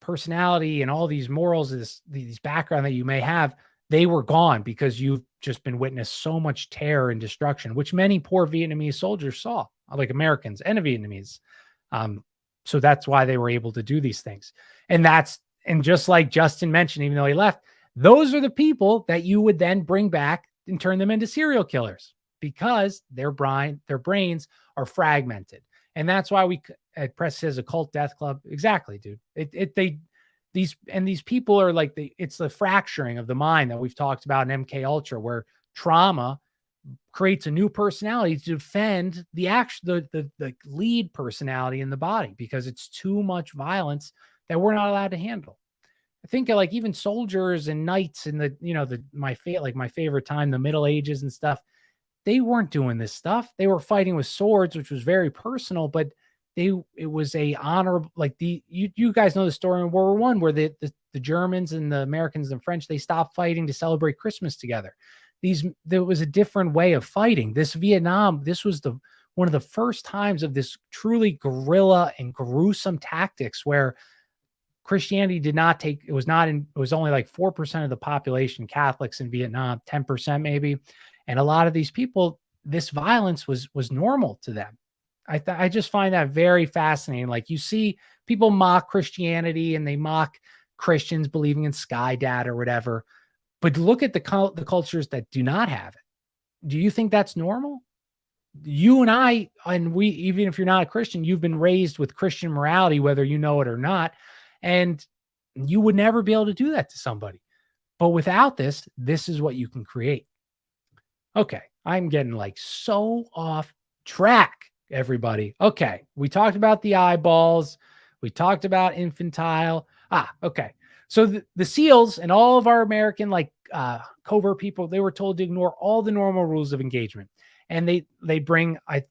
personality and all these morals, these background that you may have, they were gone because you've just been witnessed so much terror and destruction, which many poor Vietnamese soldiers saw, like Americans and Vietnamese. So that's why they were able to do these things. And just like Justin mentioned, even though he left, those are the people that you would then bring back and turn them into serial killers because their brains are fragmented. And that's why we at Press says a cult death club. Exactly, dude. These people are like it's the fracturing of the mind that we've talked about in MK Ultra, where trauma creates a new personality to defend the lead personality in the body because it's too much violence that we're not allowed to handle. I think like even soldiers and knights in my favorite time, the Middle Ages and stuff, they weren't doing this stuff. They were fighting with swords, which was very personal, but it was a honorable, like you guys know the story in World War I, where the Germans and the Americans and French, they stopped fighting to celebrate Christmas together. There was a different way of fighting. This Vietnam, this was one of the first times of this truly guerrilla and gruesome tactics where Christianity it was only like 4% of the population Catholics in Vietnam, 10% maybe. And a lot of these people, this violence was normal to them. I just find that very fascinating. Like you see people mock Christianity and they mock Christians believing in sky dad or whatever. But look at the cultures that do not have it. Do you think that's normal? You and I, even if you're not a Christian, you've been raised with Christian morality, whether you know it or not. And you would never be able to do that to somebody. But without this is what you can create. Okay, I'm getting like so off track, everybody. Okay, we talked about the eyeballs. We talked about infantile. Okay. So the SEALs and all of our American covert people, they were told to ignore all the normal rules of engagement. And they bring, I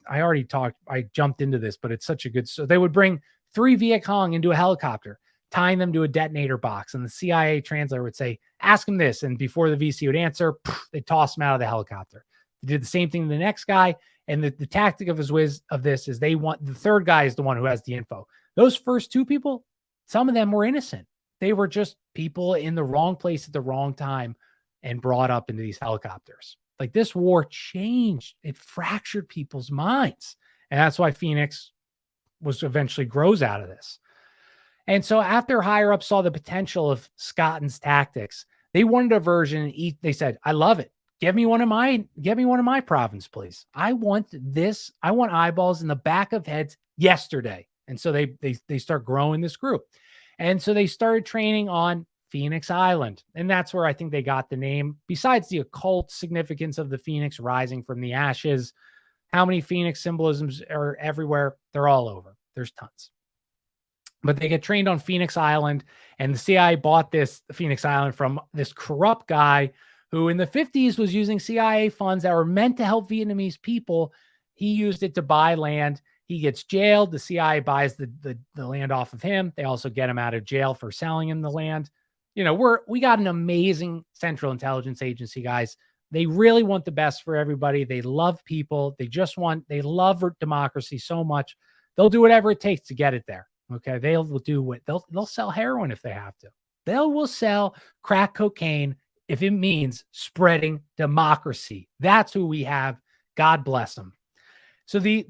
jumped into this, but it's such a good, so they would bring 3 Viet Cong into a helicopter, tying them to a detonator box. And the CIA translator would say, ask him this. And before the VC would answer, they'd toss him out of the helicopter. They did the same thing to the next guy. And the tactic of this is they want the third guy is the one who has the info. Those first two people, some of them were innocent. They were just people in the wrong place at the wrong time and brought up into these helicopters. Like, this war changed. It fractured people's minds. And that's why Phoenix was eventually grows out of this. And so after higher ups saw the potential of Scotton's tactics, they wanted a version. They said, I love it. Give me one of my province, please. I want this. I want eyeballs in the back of heads yesterday. And so they start growing this group. And so they started training on Phoenix Island. And that's where I think they got the name. Besides the occult significance of the Phoenix rising from the ashes, how many Phoenix symbolisms are everywhere? They're all over. There's tons. But they get trained on Phoenix Island, and the CIA bought this Phoenix Island from this corrupt guy who in the 50s was using CIA funds that were meant to help Vietnamese people. He used it to buy land. He gets jailed. The CIA buys the land off of him. They also get him out of jail for selling him the land. You know, we got an amazing Central Intelligence Agency, guys. They really want the best for everybody. They love people. They love democracy so much. They'll do whatever it takes to get it there. Okay. They'll sell heroin if they have to. They will sell crack cocaine if it means spreading democracy. That's who we have. God bless them. So the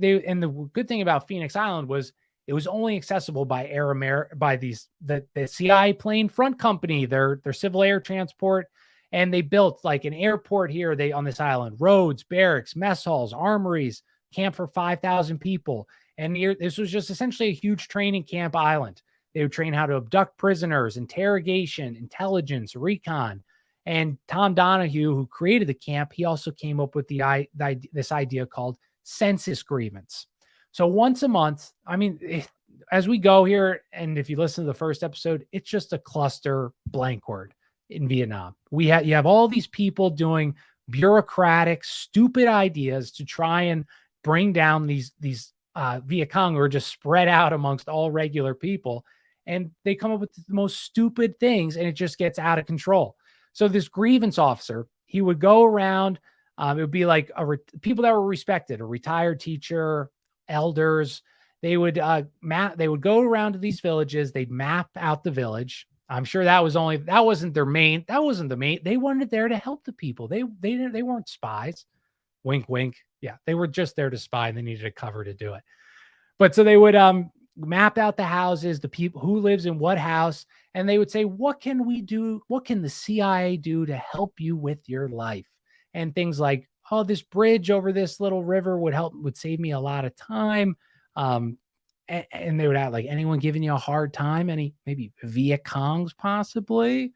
good thing about Phoenix Island was it was only accessible by the CIA plane front company, their civil air transport. And they built like an airport here on this island, roads, barracks, mess halls, armories, camp for 5,000 people. And this was just essentially a huge training camp island. They would train how to abduct prisoners, interrogation, intelligence, recon. And Tom Donahue, who created the camp, he also came up with this idea called census grievance. So once a month, I mean, as we go here, and if you listen to the first episode, it's just a cluster blank word in Vietnam. You have all these people doing bureaucratic, stupid ideas to try and bring down these Viet Cong who are just spread out amongst all regular people. And they come up with the most stupid things, and it just gets out of control. So this grievance officer, he would go around. It would be like people that were respected, a retired teacher, elders. They would go around to these villages. They'd map out the village. I'm sure that wasn't the main. They wanted there to help the people. They weren't spies. Wink, wink. Yeah, they were just there to spy, and they needed a cover to do it. But so they would map out the houses, the people who lives in what house, and they would say, what can we do? What can the CIA do to help you with your life? And things like, oh, this bridge over this little river would save me a lot of time. And they would have like, anyone giving you a hard time? Maybe Viet Congs possibly?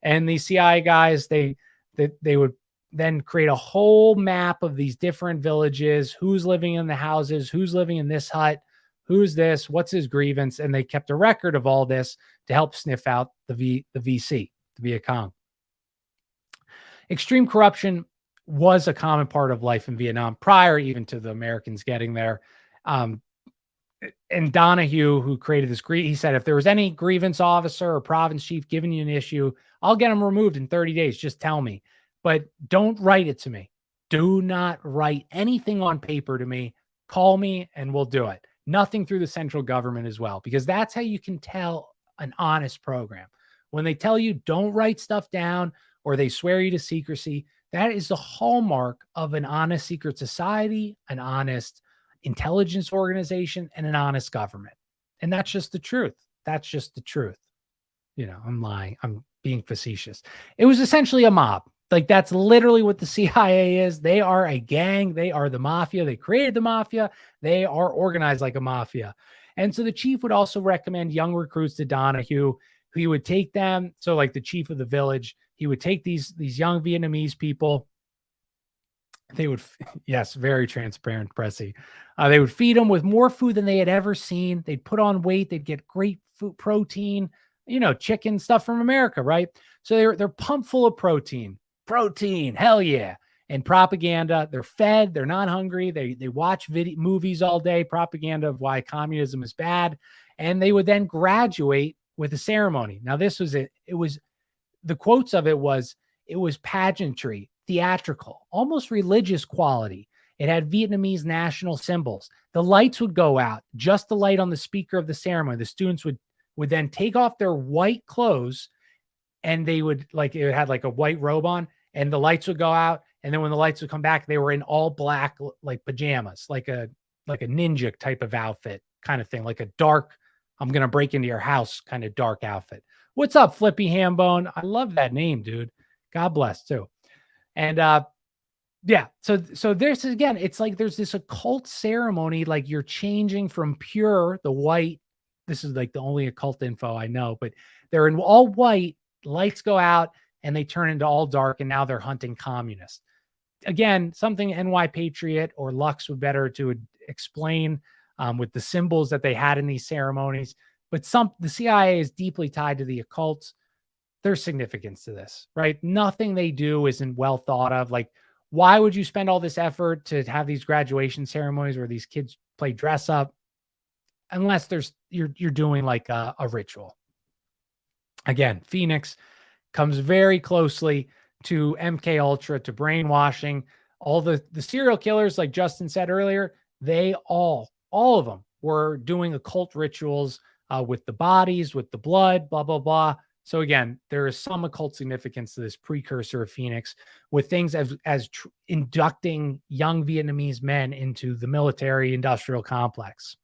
And these CIA guys, they would then create a whole map of these different villages, who's living in the houses, who's living in this hut, who's this, what's his grievance. And they kept a record of all this to help sniff out the VC, the Viet Cong. Extreme corruption was a common part of life in Vietnam prior even to the Americans getting there. And Donahue, who created this, he said, if there was any grievance officer or province chief giving you an issue, I'll get them removed in 30 days. Just tell me. But don't write it to me. Do not write anything on paper to me. Call me and we'll do it. Nothing through the central government as well, because that's how you can tell an honest program. When they tell you don't write stuff down or they swear you to secrecy, that is the hallmark of an honest secret society, an honest intelligence organization, and an honest government. And that's just the truth. That's just the truth. You know, I'm lying. I'm being facetious. It was essentially a mob. Like, that's literally what the CIA is. They are a gang. They are the mafia. They created the mafia. They are organized like a mafia. And so the chief would also recommend young recruits to Donahue. He would take them. So like the chief of the village, he would take these young Vietnamese people. They would, yes, very transparent, Pressy. They would feed them with more food than they had ever seen. They'd put on weight. They'd get great food, protein, chicken stuff from America, right? So they're pumped full of protein. Protein, hell yeah. And propaganda. They're fed. They're not hungry. They watch movies all day. Propaganda of why communism is bad. And they would then graduate with a ceremony. Now, this was it. It was, the quotes of it was pageantry, theatrical, almost religious quality. It had Vietnamese national symbols. The lights would go out, just the light on the speaker of the ceremony. The students would then take off their white clothes, and they would, like, it had like a white robe on, and the lights would go out. And then when the lights would come back, they were in all black, like pajamas, like a ninja type of outfit kind of thing, like a dark, I'm going to break into your house kind of dark outfit. What's up, Flippy Hambone? I love that name, dude. God bless too. And yeah, so there's, again, it's like there's this occult ceremony, like you're changing from pure, the white. This is like the only occult info I know, but they're in all white, lights go out, and they turn into all dark, and now they're hunting communists. Again, something NY Patriot or Lux would better to explain with the symbols that they had in these ceremonies. But the CIA is deeply tied to the occult. There's significance to this, right? Nothing they do isn't well thought of. Like, why would you spend all this effort to have these graduation ceremonies where these kids play dress up, unless you're doing like a ritual? Again, Phoenix comes very closely to MK Ultra, to brainwashing. All the serial killers, like Justin said earlier, they all of them were doing occult rituals with the bodies, with the blood, blah, blah, blah. So again, there is some occult significance to this precursor of Phoenix, with things as inducting young Vietnamese men into the military industrial complex.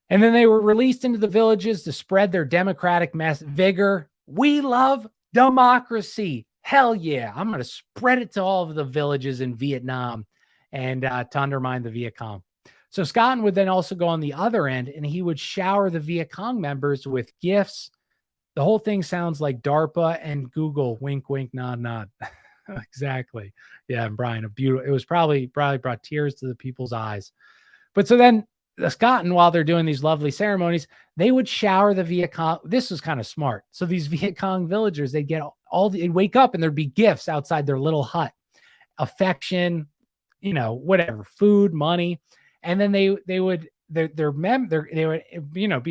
And then they were released into the villages to spread their democratic vigor. We love democracy. Hell yeah. I'm going to spread it to all of the villages in Vietnam and to undermine the Viet Cong. So Scott would then also go on the other end, and he would shower the Viet Cong members with gifts. The whole thing sounds like DARPA and Google. Wink, wink, nod, nod. Exactly. Yeah, and Brian, it was probably brought tears to the people's eyes. But so then the Scotland, while they're doing these lovely ceremonies, they would shower the Viet Cong. This was kind of smart. So these Viet Cong villagers, they'd get they'd wake up and there'd be gifts outside their little hut, affection, whatever, food, money. And then they would, they would, be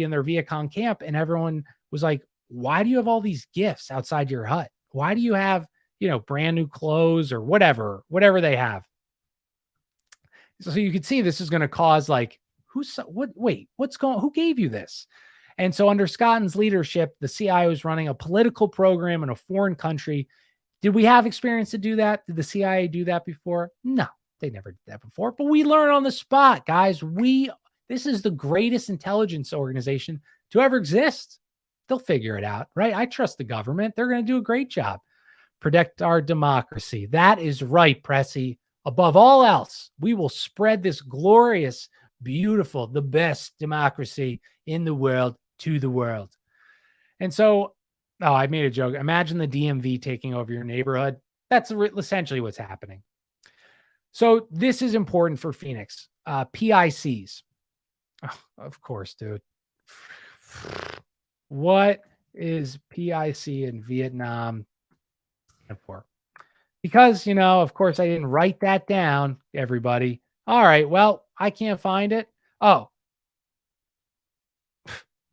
in their Viet Cong camp, and everyone was like, why do you have all these gifts outside your hut? Why do you have, brand new clothes or whatever they have? So you could see this is going to cause like, who gave you this? And so under Scotland's leadership, the CIA was running a political program in a foreign country. Did we have experience to do that? Did the CIA do that before? No, they never did that before, but we learn on the spot, guys. This is the greatest intelligence organization to ever exist. They'll figure it out, right? I trust the government. They're going to do a great job. Protect our democracy. That is right, Pressy. Above all else, we will spread this glorious, beautiful, the best democracy in the world to the world. And so, I made a joke. Imagine the DMV taking over your neighborhood. That's essentially what's happening. So this is important for Phoenix. PICs. Oh, of course, dude. What is PIC in Vietnam for? Because, of course, I didn't write that down, everybody. All right, well, I can't find it. Oh,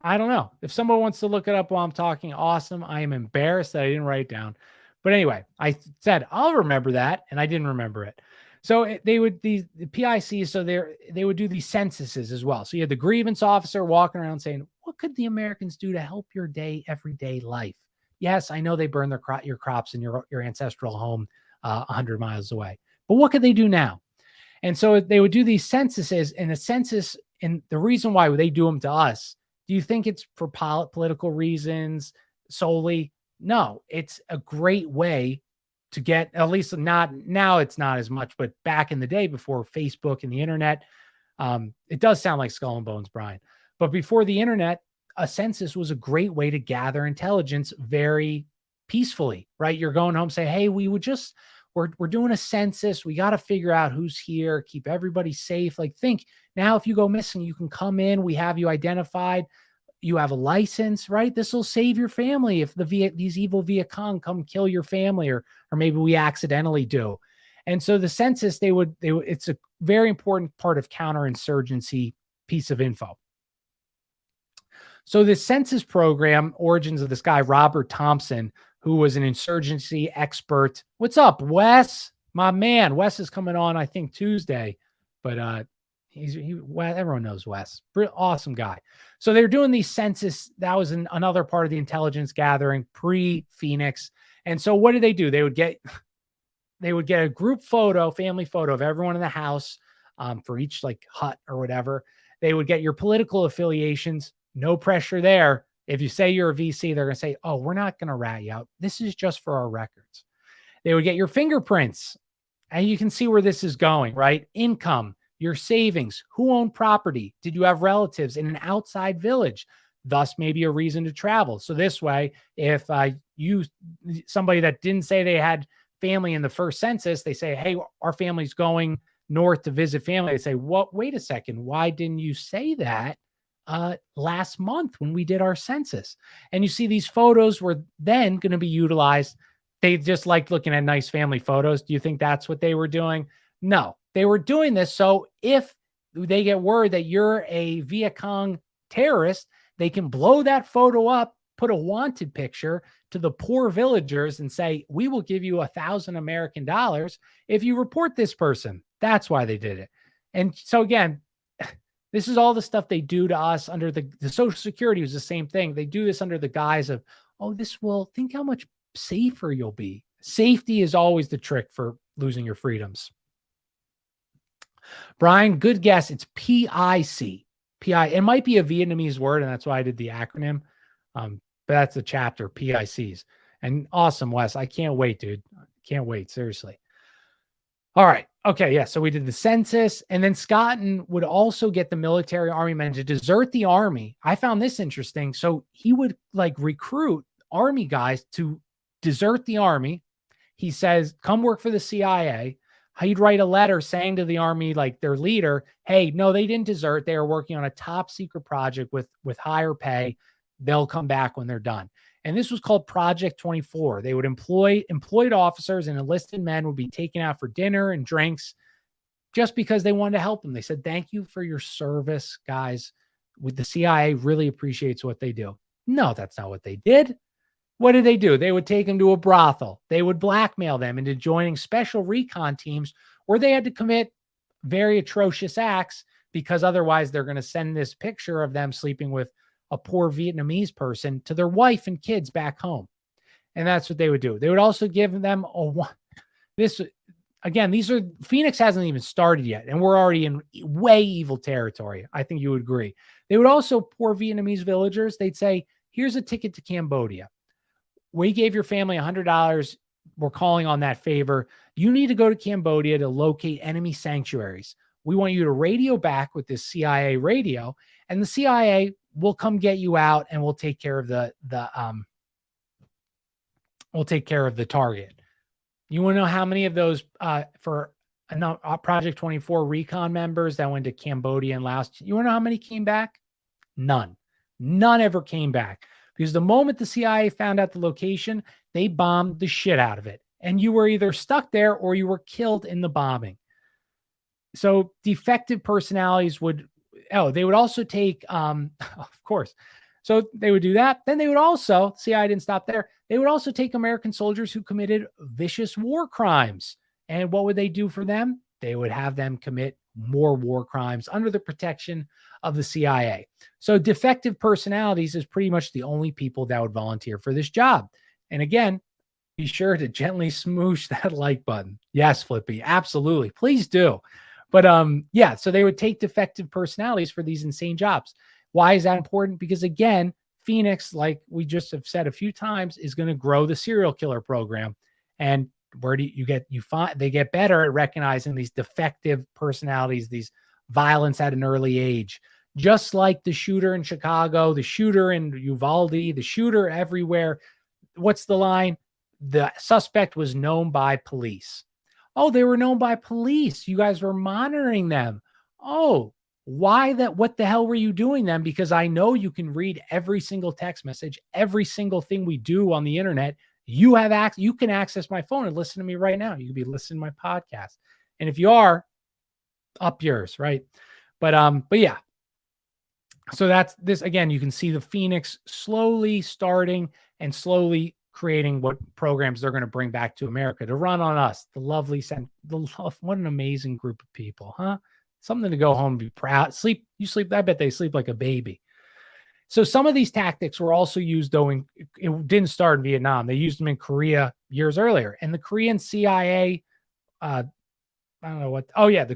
I don't know. If someone wants to look it up while I'm talking, awesome. I am embarrassed that I didn't write it down. But anyway, I said, I'll remember that, and I didn't remember it. So the PICs, so they would do these censuses as well. So you had the grievance officer walking around saying, what could the Americans do to help your everyday life? Yes, I know they burn your crops in your ancestral home 100 miles away. But what could they do now? And so they would do these censuses, and the reason why they do them to us, do you think it's for political reasons solely? No, it's a great way to get, at least not now, it's not as much, but back in the day before Facebook and the internet, it does sound like skull and bones, Brian. But before the internet, a census was a great way to gather intelligence very peacefully, right? You're going home, say, hey, we're doing a census. We got to figure out who's here, keep everybody safe. Like, think now, if you go missing, you can come in. We have you identified. You have a license, right? This will save your family if these evil Viet Cong come kill your family, or maybe we accidentally do. And so the census, it's a very important part of counterinsurgency piece of info. So this census program, origins of this guy, Robert Thompson, who was an insurgency expert. What's up, Wes? My man, Wes is coming on, I think Tuesday, but well, everyone knows Wes. Awesome guy. So they're doing these census. That was another part of the intelligence gathering pre-Phoenix. And so what did they do? They would get a group photo, family photo of everyone in the house for each like hut or whatever. They would get your political affiliations. No pressure there. If you say you're a VC, they're going to say, oh, we're not going to rat you out. This is just for our records. They would get your fingerprints. And you can see where this is going, right? Income, your savings, who owned property? Did you have relatives in an outside village? Thus, maybe a reason to travel. So this way, if somebody that didn't say they had family in the first census, they say, hey, our family's going north to visit family. They say, what? Wait a second. Why didn't you say that last month when we did our census? And you see these photos were then going to be utilized. They just liked looking at nice family photos. Do you think that's what they were doing? No, they were doing this. So if they get word that you're a Viet Cong terrorist, they can blow that photo up, put a wanted picture to the poor villagers and say, we will give you $1,000 American dollars if you report this person. That's why they did it. And so again, this is all the stuff they do to us under the Social Security was the same thing. They do this under the guise of, oh, this will think how much safer you'll be. Safety is always the trick for losing your freedoms. Brian, good guess. It's PIC. It might be a Vietnamese word, and that's why I did the acronym. But that's the chapter, PICs. And awesome, Wes. I can't wait, dude. Can't wait. Seriously. All right. Okay. Yeah. So we did the census, and then Scotton would also get the military army men to desert the army. I found this interesting. So he would like recruit army guys to desert the army. He says, come work for the CIA. He'd write a letter saying to the army, like their leader, hey, no, they didn't desert. They are working on a top secret project with higher pay. They'll come back when they're done. And this was called Project 24. They would employed officers and enlisted men would be taken out for dinner and drinks just because they wanted to help them. They said, thank you for your service, guys. With the CIA really appreciates what they do. No, that's not what they did. What did they do? They would take them to a brothel. They would blackmail them into joining special recon teams where they had to commit very atrocious acts because otherwise they're going to send this picture of them sleeping with a poor Vietnamese person to their wife and kids back home. And that's what they would do. They would also give them Phoenix hasn't even started yet, and we're already in way evil territory. I think you would agree. They would also, poor Vietnamese villagers, they'd say, here's a ticket to Cambodia. We gave your family $100. We're calling on that favor. You need to go to Cambodia to locate enemy sanctuaries. We want you to radio back with this CIA radio, and the CIA will come get you out, and we'll take care of the target. You want to know how many of those for Project 24 recon members that went to Cambodia and Laos? You want to know how many came back? None. None ever came back. Because the moment the CIA found out the location, they bombed the shit out of it. And you were either stuck there or you were killed in the bombing. So defective personalities they would also take, of course. So they would do that. Then they would also, CIA didn't stop there. They would also take American soldiers who committed vicious war crimes. And what would they do for them? They would have them commit more war crimes under the protection of the CIA. So defective personalities is pretty much the only people that would volunteer for this job. And again, be sure to gently smoosh that like button. Yes, Flippy, absolutely. Please do. But so they would take defective personalities for these insane jobs. Why is that important? Because again, Phoenix, like we just have said a few times, is going to grow the serial killer program. And where do they get better at recognizing these defective personalities, these violence at an early age, just like the shooter in Chicago, the shooter in Uvalde, the shooter everywhere. What's the line? The suspect was known by police. Oh, they were known by police. You guys were monitoring them. Oh, why that? What the hell were you doing then? Because I know you can read every single text message, every single thing we do on the internet. You have access. You can access my phone and listen to me right now. You can be listening to my podcast. And if you are, up yours, right? But yeah. So that's this again. You can see the Phoenix slowly starting and slowly creating what programs they're going to bring back to America to run on us. What an amazing group of people, huh? Something to go home and be proud. You sleep. I bet they sleep like a baby. So some of these tactics were also used, though, it didn't start in Vietnam. They used them in Korea years earlier. And the Korean CIA, I don't know what. Oh, yeah,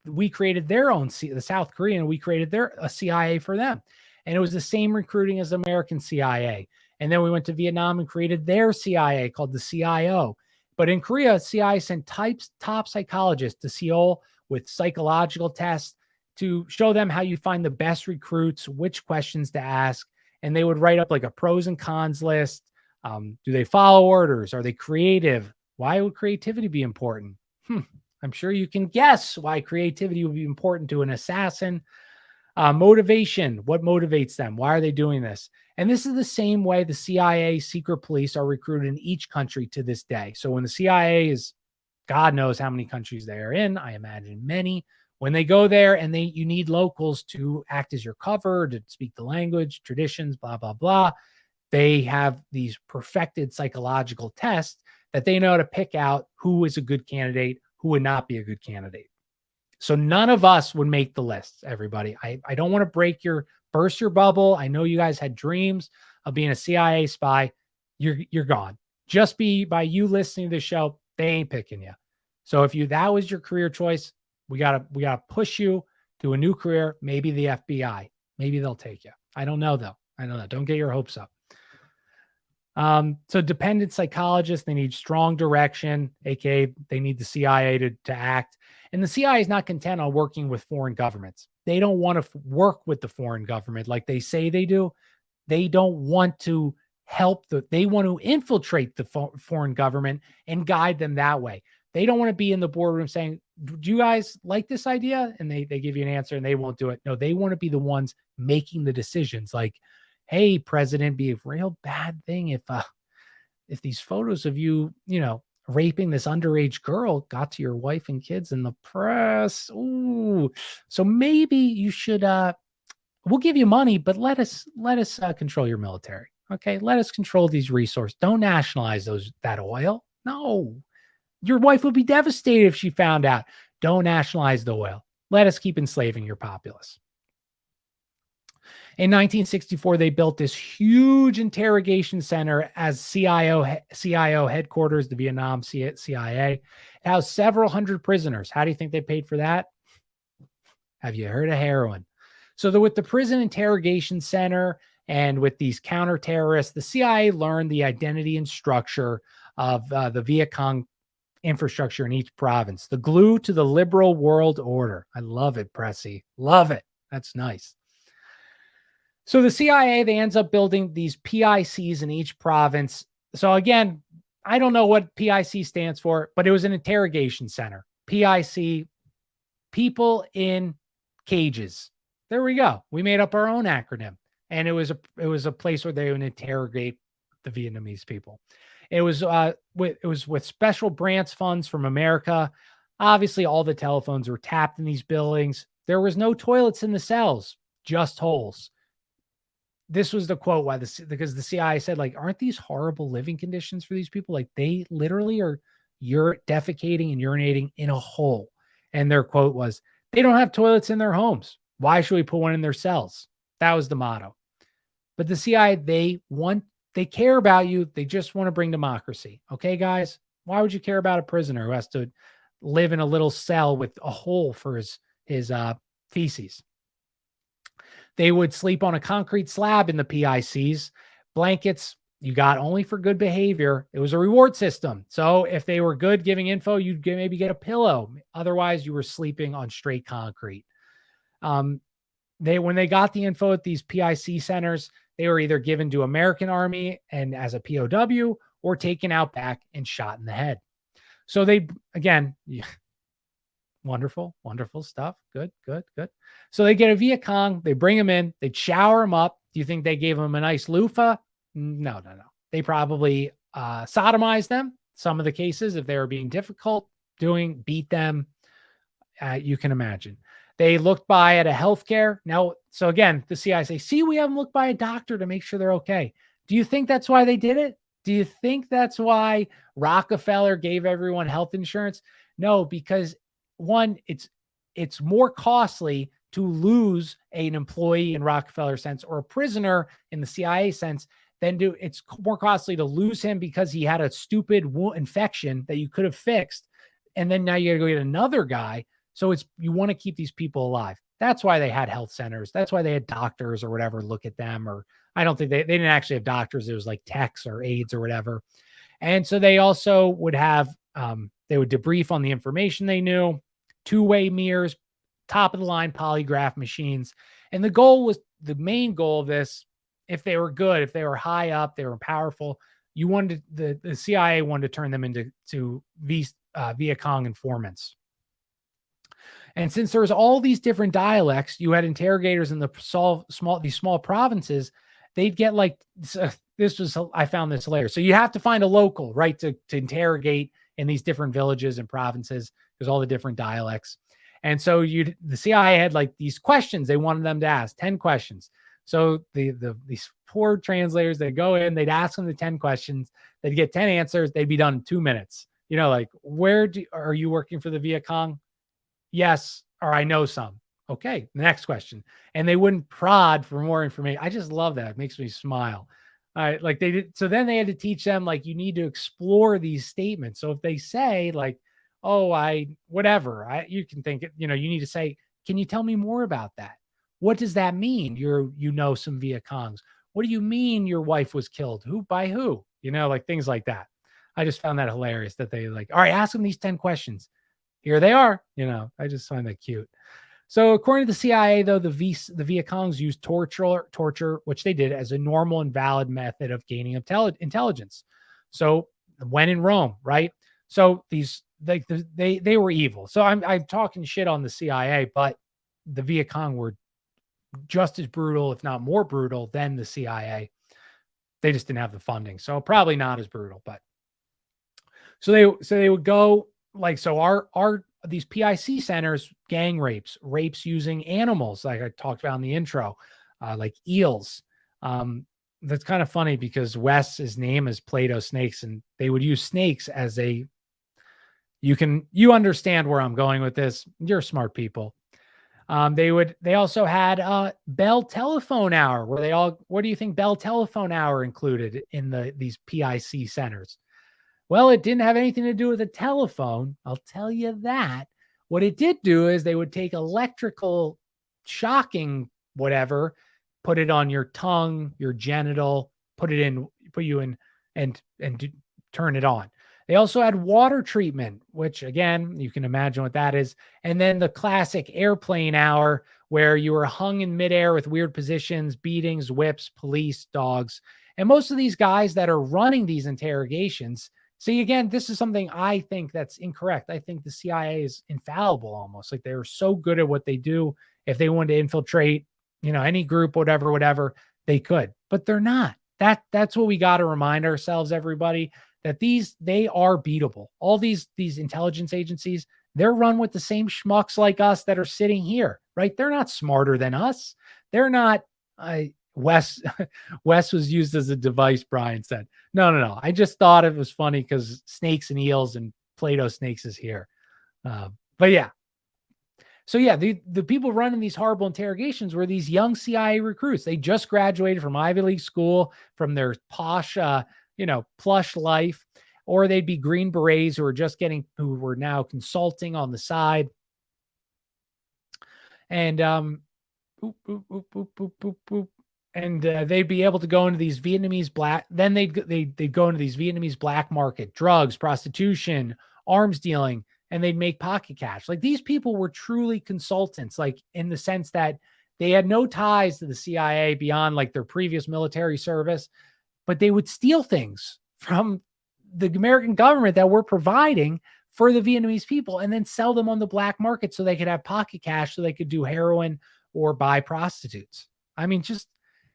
we created their own, the South Korean, we created a CIA for them. And it was the same recruiting as American CIA. And then we went to Vietnam and created their CIA called the CIO. But in Korea, CIA sent top psychologists to Seoul with psychological tests to show them how you find the best recruits, which questions to ask. And they would write up like a pros and cons list. Do they follow orders? Are they creative? Why would creativity be important? I'm sure you can guess why creativity would be important to an assassin. Motivation. What motivates them? Why are they doing this? And this is the same way the CIA secret police are recruited in each country to this day. So when the CIA is, God knows how many countries they are in, I imagine many. When they go there and you need locals to act as your cover, to speak the language, traditions, blah, blah, blah. They have these perfected psychological tests that they know how to pick out who is a good candidate, who would not be a good candidate. So none of us would make the lists, everybody. I don't want to burst your bubble. I know you guys had dreams of being a CIA spy. You're gone. Just by you listening to the show, they ain't picking you. So if that was your career choice, we gotta push you to a new career, maybe the FBI. Maybe they'll take you. I don't know, though. I don't know. Don't get your hopes up. So dependent psychologists, they need strong direction, aka they need the CIA to act. And the CIA is not content on working with foreign governments. They don't want to work with the foreign government like they say they do. They don't want to they want to infiltrate the foreign government and guide them that way. They don't want to be in the boardroom saying, do you guys like this idea? And they give you an answer and they won't do it. No, they want to be the ones making the decisions. Like, hey, president, be a real bad thing if these photos of you, raping this underage girl got to your wife and kids in the press. Ooh, so maybe you should, we'll give you money, but let us control your military. Okay. Let us control these resources. Don't nationalize that oil. No, your wife would be devastated if she found out. Don't nationalize the oil. Let us keep enslaving your populace. In 1964, they built this huge interrogation center as CIO headquarters, the Vietnam CIA. It housed several hundred prisoners. How do you think they paid for that? Have you heard of heroin? So with the prison interrogation center and with these counter-terrorists, the CIA learned the identity and structure of the Viet Cong infrastructure in each province, the glue to the liberal world order. I love it, Pressy. Love it. That's nice. So the CIA, they ends up building these PICs in each province. So again, I don't know what PIC stands for, but it was an interrogation center. PIC, people in cages. There we go. We made up our own acronym. And it was a place where they would interrogate the Vietnamese people. It was with special grants funds from America. Obviously, all the telephones were tapped in these buildings. There was no toilets in the cells, just holes. This was the quote because the CIA said, like, aren't these horrible living conditions for these people? Like, they literally are defecating and urinating in a hole. And their quote was, they don't have toilets in their homes. Why should we put one in their cells? That was the motto. But the CIA, they care about you. They just want to bring democracy. Okay, guys? Why would you care about a prisoner who has to live in a little cell with a hole for his feces? They would sleep on a concrete slab in the PICs. Blankets, you got only for good behavior. It was a reward system. So if they were good giving info, you'd maybe get a pillow. Otherwise, you were sleeping on straight concrete. When they got the info at these PIC centers, they were either given to American Army and as a POW or taken out back and shot in the head. So wonderful, wonderful stuff. Good. So they get a Viet Cong, they bring them in, they shower them up. Do you think they gave them a nice loofah? No. They probably sodomized them. Some of the cases, if they were being difficult, beat them. You can imagine. They looked by at a healthcare. Now, so again, the CIA say, see, we haven't looked by a doctor to make sure they're okay. Do you think that's why they did it? do you think that's why Rockefeller gave everyone health insurance? No, because one, it's more costly to lose an employee in Rockefeller sense or a prisoner in the CIA sense it's more costly to lose him because he had a stupid infection that you could have fixed. And then now you got to go get another guy. So you want to keep these people alive. That's why they had health centers. That's why they had doctors or whatever look at them. Or I don't think they didn't actually have doctors. It was like techs or aides or whatever. And so they also would have, they would debrief on the information they knew, two-way mirrors, top of the line polygraph machines. And the main goal of this, if they were good, if they were high up, they were powerful, the CIA wanted to turn them into Viet Cong informants. And since there was all these different dialects, you had interrogators in these small provinces, they'd get like, I found this hilarious. So you have to find a local, right, to interrogate in these different villages and provinces. There's all the different dialects. And so the CIA had like these questions they wanted them to ask, 10 questions. So these poor translators, they go in, they'd ask them the 10 questions, they'd get 10 answers, they'd be done in 2 minutes. Like, are you working for the Viet Cong? Yes, or I know some. Okay, the next question. And they wouldn't prod for more information. I just love that. It makes me smile. All right, like they did. So then they had to teach them, like, you need to explore these statements. So if they say like, oh, you can think it, you need to say, can you tell me more about that? What does that mean? Some Viet Congs. What do you mean your wife was killed? Who, by who? Like things like that. I just found that hilarious that they like, all right, ask them these 10 questions. Here they are. I just find that cute. So according to the CIA, though, the Viet Congs used torture, which they did as a normal and valid method of gaining intelligence. So when in Rome, right? So they were evil. So I'm talking shit on the CIA, but the Viet Cong were just as brutal, if not more brutal than the CIA. They just didn't have the funding. So probably not as brutal, but so they would go like, so these PIC centers, gang rapes using animals, like I talked about in the intro, like eels. That's kind of funny because Wes's name is Plato Snakes, and they would use snakes as you understand where I'm going with this. You're smart people. They also had Bell Telephone Hour, what do you think Bell Telephone Hour included in these PIC centers? Well, it didn't have anything to do with a telephone. I'll tell you that. What it did do is they would take electrical shocking, whatever, put it on your tongue, your genital, put you in and turn it on. They also had water treatment, which again, you can imagine what that is. And then the classic airplane hour where you were hung in midair with weird positions, beatings, whips, police, dogs. And most of these guys that are running these interrogations, see, again, this is something I think that's incorrect. I think the CIA is infallible almost. Like they're so good at what they do. If they wanted to infiltrate, any group, whatever, they could. But they're not. That's what we got to remind ourselves, everybody, that they are beatable. All these intelligence agencies, they're run with the same schmucks like us that are sitting here, right? They're not smarter than us. They're not. Wes was used as a device, Brian said. No. I just thought it was funny because snakes and eels and Plato Snakes is here. But yeah. So yeah, the people running these horrible interrogations were these young CIA recruits. They just graduated from Ivy League school, from their posh, plush life, or they'd be Green Berets who were now consulting on the side. And and they'd be able to go into these Vietnamese they'd go into these Vietnamese black market, drugs, prostitution, arms dealing, and they'd make pocket cash. Like these people were truly consultants, like in the sense that they had no ties to the CIA beyond like their previous military service, but they would steal things from the American government that we're providing for the Vietnamese people and then sell them on the black market so they could have pocket cash so they could do heroin or buy prostitutes. I mean,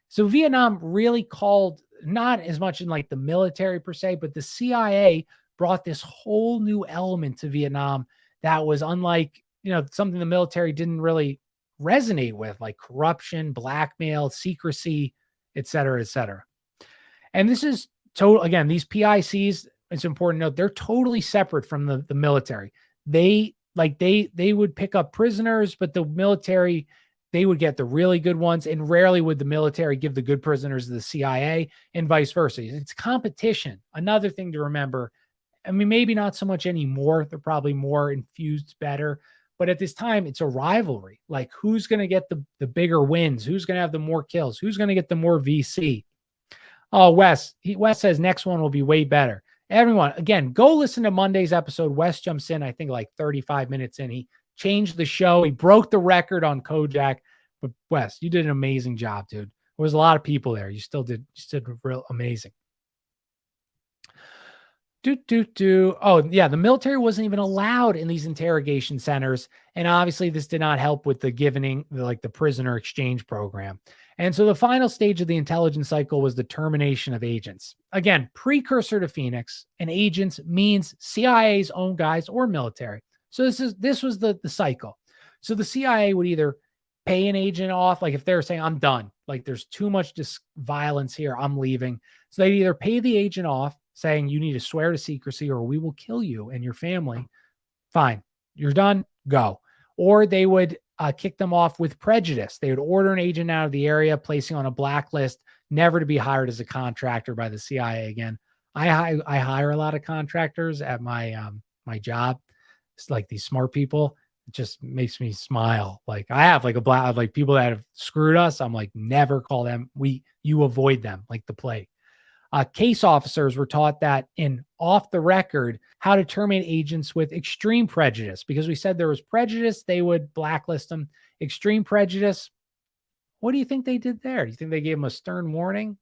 so Vietnam really called, not as much in like the military per se, but the CIA brought this whole new element to Vietnam that was unlike, something the military didn't really resonate with, like corruption, blackmail, secrecy, et cetera, et cetera. And this is again, these PICs, it's important to note, they're totally separate from the military. They would pick up prisoners, but the military, they would get the really good ones, and rarely would the military give the good prisoners to the CIA, and vice versa. It's competition. Another thing to remember. I mean, maybe not so much anymore. They're probably more infused better. But at this time, it's a rivalry. Like, who's going to get the bigger wins? Who's going to have the more kills? Who's going to get the more VC? Oh, Wes says next one will be way better. Everyone, again, go listen to Monday's episode. Wes jumps in, I think, like 35 minutes in. He changed the show. He broke the record on Kojak. But Wes, you did an amazing job, dude. There was a lot of people there. You still did real amazing. Oh, yeah. The military wasn't even allowed in these interrogation centers. And obviously this did not help with the the prisoner exchange program. And so the final stage of the intelligence cycle was the termination of agents. Again, precursor to Phoenix, and agents means CIA's own guys or military. So this was the cycle. So the CIA would either pay an agent off, like if they're saying, I'm done, like there's too much violence here, I'm leaving. So they'd either pay the agent off, saying you need to swear to secrecy or we will kill you and your family. Fine, you're done, go. Or they would kick them off with prejudice. They would order an agent out of the area, placing on a blacklist, never to be hired as a contractor by the CIA again. I hire a lot of contractors at my job. It's like these smart people. It just makes me smile. Like, I have like people that have screwed us. I'm like, never call them. You avoid them like the plague. Case officers were taught that in off the record, how to terminate agents with extreme prejudice, because we said there was prejudice, they would blacklist them. Extreme prejudice. What do you think they did there? Do you think they gave them a stern warning?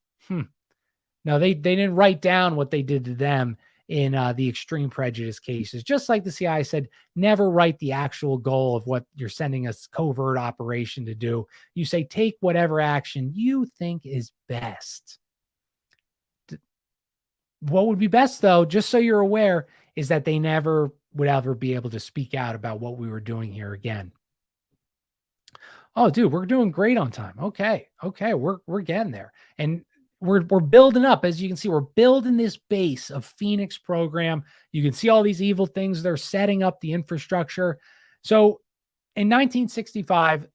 No, they didn't write down what they did to them in the extreme prejudice cases. Just like the CIA said, never write the actual goal of what you're sending a covert operation to do. You say, take whatever action you think is best. What would be best, though, just so you're aware, is that they never would ever be able to speak out about what we were doing here again. Oh, dude, we're doing great on time. Okay, we're getting there, and we're building up. As you can see, we're building this base of Phoenix program. You can see all these evil things. They're setting up the infrastructure. So, in 1965,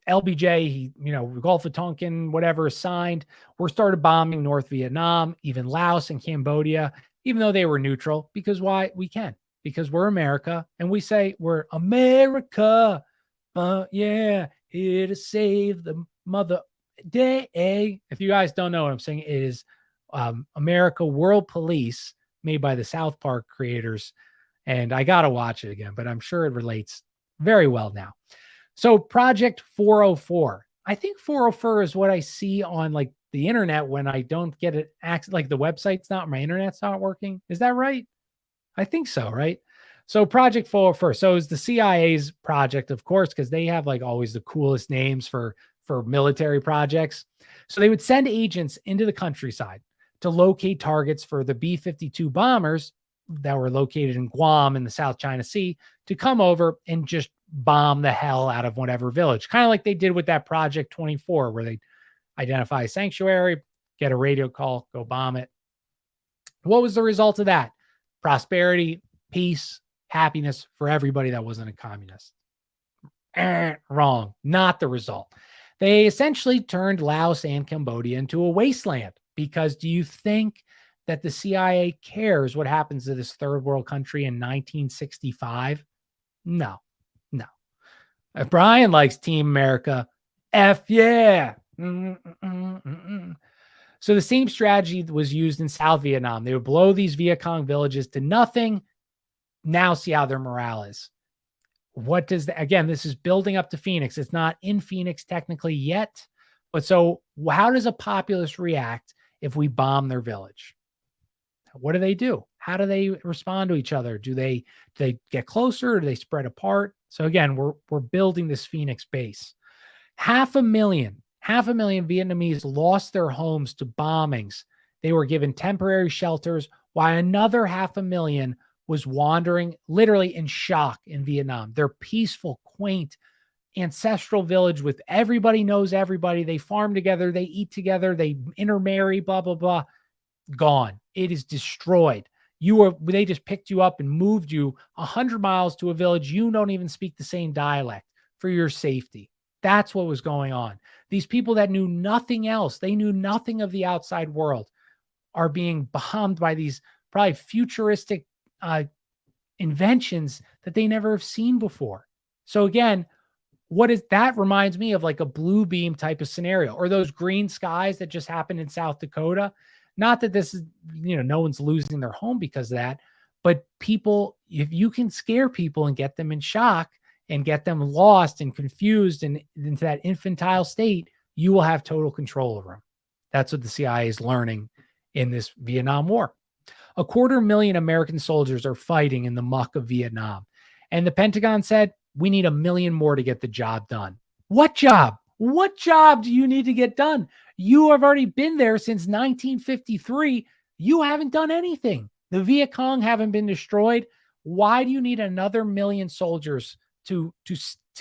LBJ, Gulf of Tonkin, whatever, signed. We started bombing North Vietnam, even Laos and Cambodia, even though they were neutral. Because why? We can. Because we're America, and we say we're America. Yeah, here to save the mother day. If you guys don't know what I'm saying, it is America World Police, made by the South Park creators. And I got to watch it again, but I'm sure it relates very well now. So Project 404, I think 404 is what I see on like the internet when I don't get it. Like the website's not, my internet's not working. Is that right? I think so, right? So Project 404. So it's the CIA's project, of course, because they have like always the coolest names for military projects. So they would send agents into the countryside to locate targets for the B-52 bombers that were located in Guam in the South China Sea to come over and just bomb the hell out of whatever village. Kind of like they did with that Project 24, where they identify a sanctuary, get a radio call, go bomb it. What was the result of that? Prosperity, peace, happiness for everybody that wasn't a communist. Wrong. Not the result. They essentially turned Laos and Cambodia into a wasteland, because do you think that the CIA cares what happens to this third world country in 1965? No. If Brian likes Team America, F yeah. So the same strategy was used in South Vietnam. They would blow these Viet Cong villages to nothing. Now see how their morale is. What does that, again, this is building up to Phoenix. It's not in Phoenix technically yet. But so how does a populace react if we bomb their village? What do? How do they respond to each other? Do they get closer? Or do they spread apart? So again, we're building this Phoenix base. 500,000 Vietnamese lost their homes to bombings. They were given temporary shelters, while another 500,000 was wandering literally in shock in Vietnam. Their peaceful, quaint, ancestral village with everybody knows everybody. They farm together, they eat together, they intermarry, blah, blah, blah. gone. It is destroyed. They just picked you up and moved you 100 miles to a village. You don't even speak the same dialect for your safety. That's what was going on. These people that knew nothing else, they knew nothing of the outside world, are being bombed by these probably futuristic inventions that they never have seen before. So again, what is that reminds me of like a blue beam type of scenario, or those green skies that just happened in South Dakota. Not that this is, no one's losing their home because of that, but people, if you can scare people and get them in shock and get them lost and confused and into that infantile state, you will have total control over them. That's what the CIA is learning in this Vietnam War. 250,000 American soldiers are fighting in the muck of Vietnam. And the Pentagon said, we need 1 million more to get the job done. What job? What job do you need to get done? You have already been there since 1953. You haven't done anything. The Viet Cong haven't been destroyed. Why do you need another 1 million soldiers to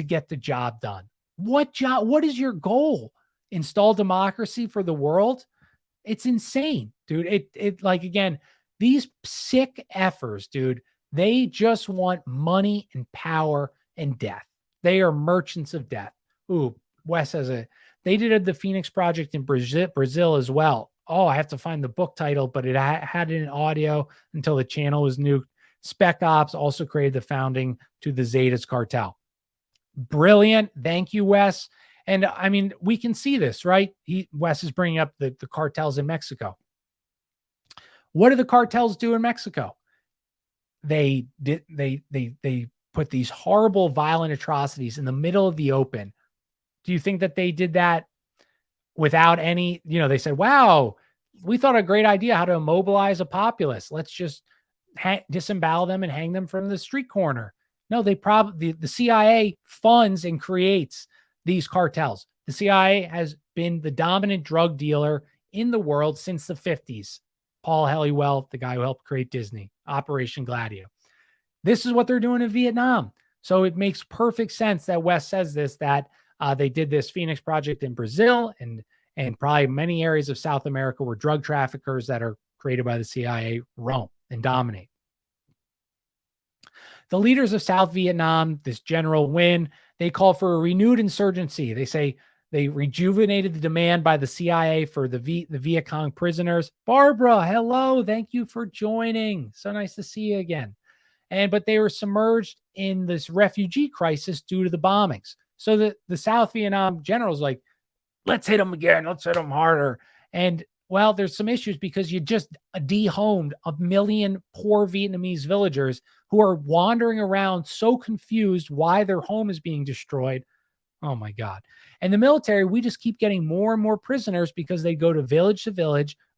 get the job done? What job? What is your goal? Install democracy for the world? It's insane, dude. It like, again, these sick effers, dude, they just want money and power and death. They are merchants of death. Ooh, Wes they did the Phoenix Project in Brazil as well. Oh, I have to find the book title, but it had it in audio until the channel was nuked. Spec Ops also created the founding to the Zetas cartel. Brilliant. Thank you, Wes. And I mean, we can see this, right? Wes is bringing up the cartels in Mexico. What do the cartels do in Mexico? They put these horrible, violent atrocities in the middle of the open. Do you think that they did that without any, they said, wow, we thought a great idea how to immobilize a populace. Let's just disembowel them and hang them from the street corner. No, the CIA funds and creates these cartels. The CIA has been the dominant drug dealer in the world since the 50s. Paul Helliwell, the guy who helped create Disney, Operation Gladio. This is what they're doing in Vietnam. So it makes perfect sense that Wes says this, that they did this Phoenix Project in Brazil and probably many areas of South America where drug traffickers that are created by the CIA roam and dominate. The leaders of South Vietnam, this General Nguyen, they call for a renewed insurgency. They say they rejuvenated the demand by the CIA for the Viet Cong prisoners. Barbara, hello. Thank you for joining. So nice to see you again. But they were submerged in this refugee crisis due to the bombings. So the South Vietnam generals like, let's hit them again. Let's hit them harder. And well, there's some issues because you just dehomed 1 million poor Vietnamese villagers who are wandering around so confused why their home is being destroyed. Oh my God. And the military, we just keep getting more and more prisoners because they go to village,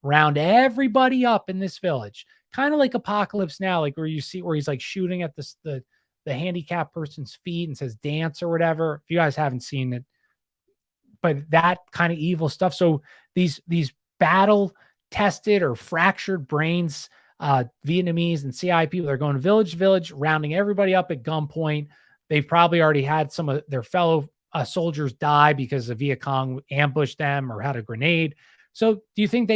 round everybody up in this village. Kind of like Apocalypse Now, like where he's like shooting at the handicapped person's feet and says dance or whatever. If you guys haven't seen it, but that kind of evil stuff. So these battle tested or fractured brains, Vietnamese and CIA people, they're going village, rounding everybody up at gunpoint. They've probably already had some of their fellow soldiers die because the Viet Cong ambushed them or had a grenade. So do you think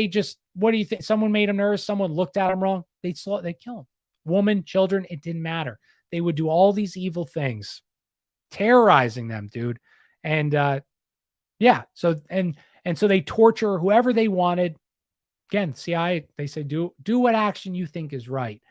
what do you think? Someone made them nervous. Someone looked at them wrong. They'd kill them. Women, children, it didn't matter. They would do all these evil things, terrorizing them, dude. And yeah. So, so they torture whoever they wanted. Again, CIA, they say, do what action you think is right.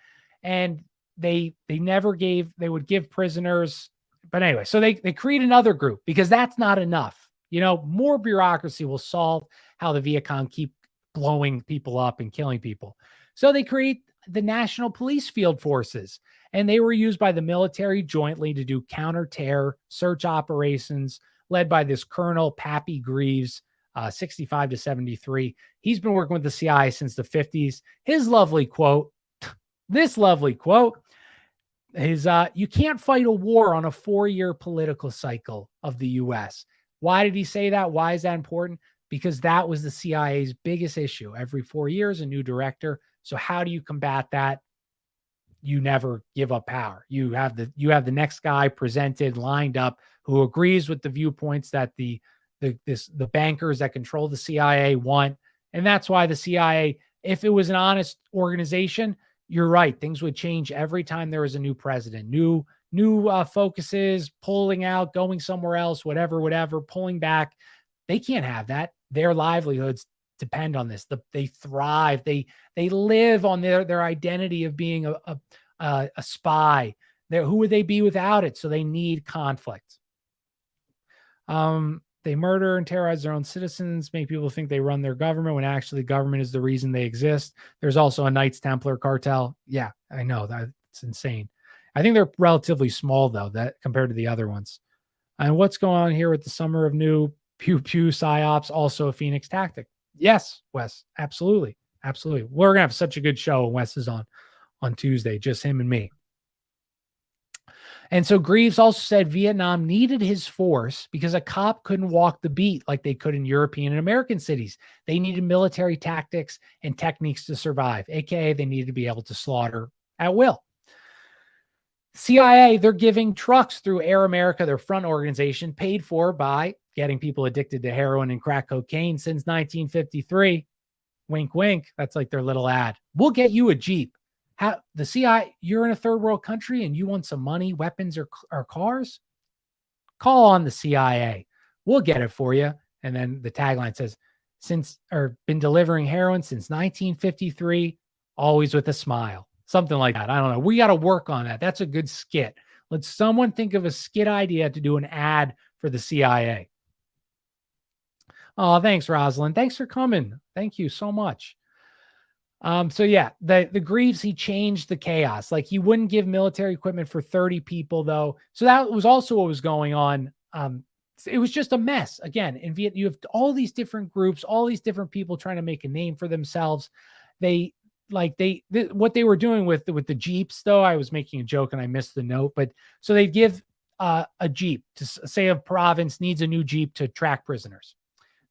And they would give prisoners. But anyway, so they create another group because that's not enough. More bureaucracy will solve how the Viet Cong keep blowing people up and killing people. So they create the National Police Field Forces, and they were used by the military jointly to do counter-terror search operations led by this Colonel Pappy Greaves, 65 to 73. He's been working with the CIA since the 50s. His lovely quote, is, you can't fight a war on a 4-year political cycle of the U.S. Why did he say that? Why is that important? Because that was the CIA's biggest issue. Every 4 years, a new director. So how do you combat that? You never give up power. You have the next guy presented, lined up, who agrees with the viewpoints that the bankers that control the CIA want. And that's why the CIA If it was an honest organization, you're right. Things would change every time there was a new president, new focuses, pulling out, going somewhere else, whatever, pulling back. They can't have that. Their livelihoods depend on this. They thrive. They live on their identity of being a spy. Who would they be without it? So they need conflict. They murder and terrorize their own citizens, make people think they run their government when actually government is the reason they exist. There's also a Knights Templar cartel. Yeah, I know that's insane. I think they're relatively small though, that compared to the other ones. And what's going on here with the summer of new pew pew psyops, also a Phoenix tactic? Yes, Wes, absolutely. Absolutely. We're going to have such a good show when Wes is on Tuesday, just him and me. And so Greaves also said Vietnam needed his force because a cop couldn't walk the beat like they could in European and American cities. They needed military tactics and techniques to survive, aka they needed to be able to slaughter at will. CIA, they're giving trucks through Air America, their front organization, paid for by getting people addicted to heroin and crack cocaine since 1953. Wink, wink. That's like their little ad. We'll get you a Jeep. The CIA, you're in a third world country and you want some money, weapons, or cars? Call on the CIA. We'll get it for you. And then the tagline says, been delivering heroin since 1953, always with a smile. Something like that. I don't know. We got to work on that. That's a good skit. Let someone think of a skit idea to do an ad for the CIA. Oh, thanks, Rosalind. Thanks for coming. Thank you so much. So yeah, the Greaves, he changed the chaos. Like he wouldn't give military equipment for 30 people though. So that was also what was going on. It was just a mess. Again, in Vietnam, you have all these different groups, all these different people trying to make a name for themselves. What they were doing with the Jeeps though, I was making a joke and I missed the note, but so they'd give a Jeep to say a province needs a new Jeep to track prisoners.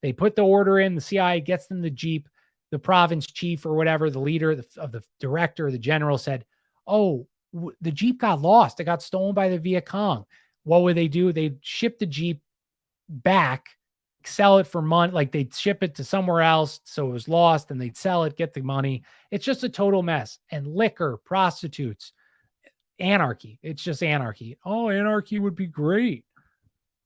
They put the order in, the CIA gets them the Jeep. The province chief or whatever, the leader of the director, the general said, oh, the Jeep got lost. It got stolen by the Viet Cong. What would they do? They'd ship the Jeep back, sell it for money. Like they'd ship it to somewhere else. So it was lost and they'd sell it, get the money. It's just a total mess. And liquor, prostitutes, anarchy. It's just anarchy. Oh, anarchy would be great.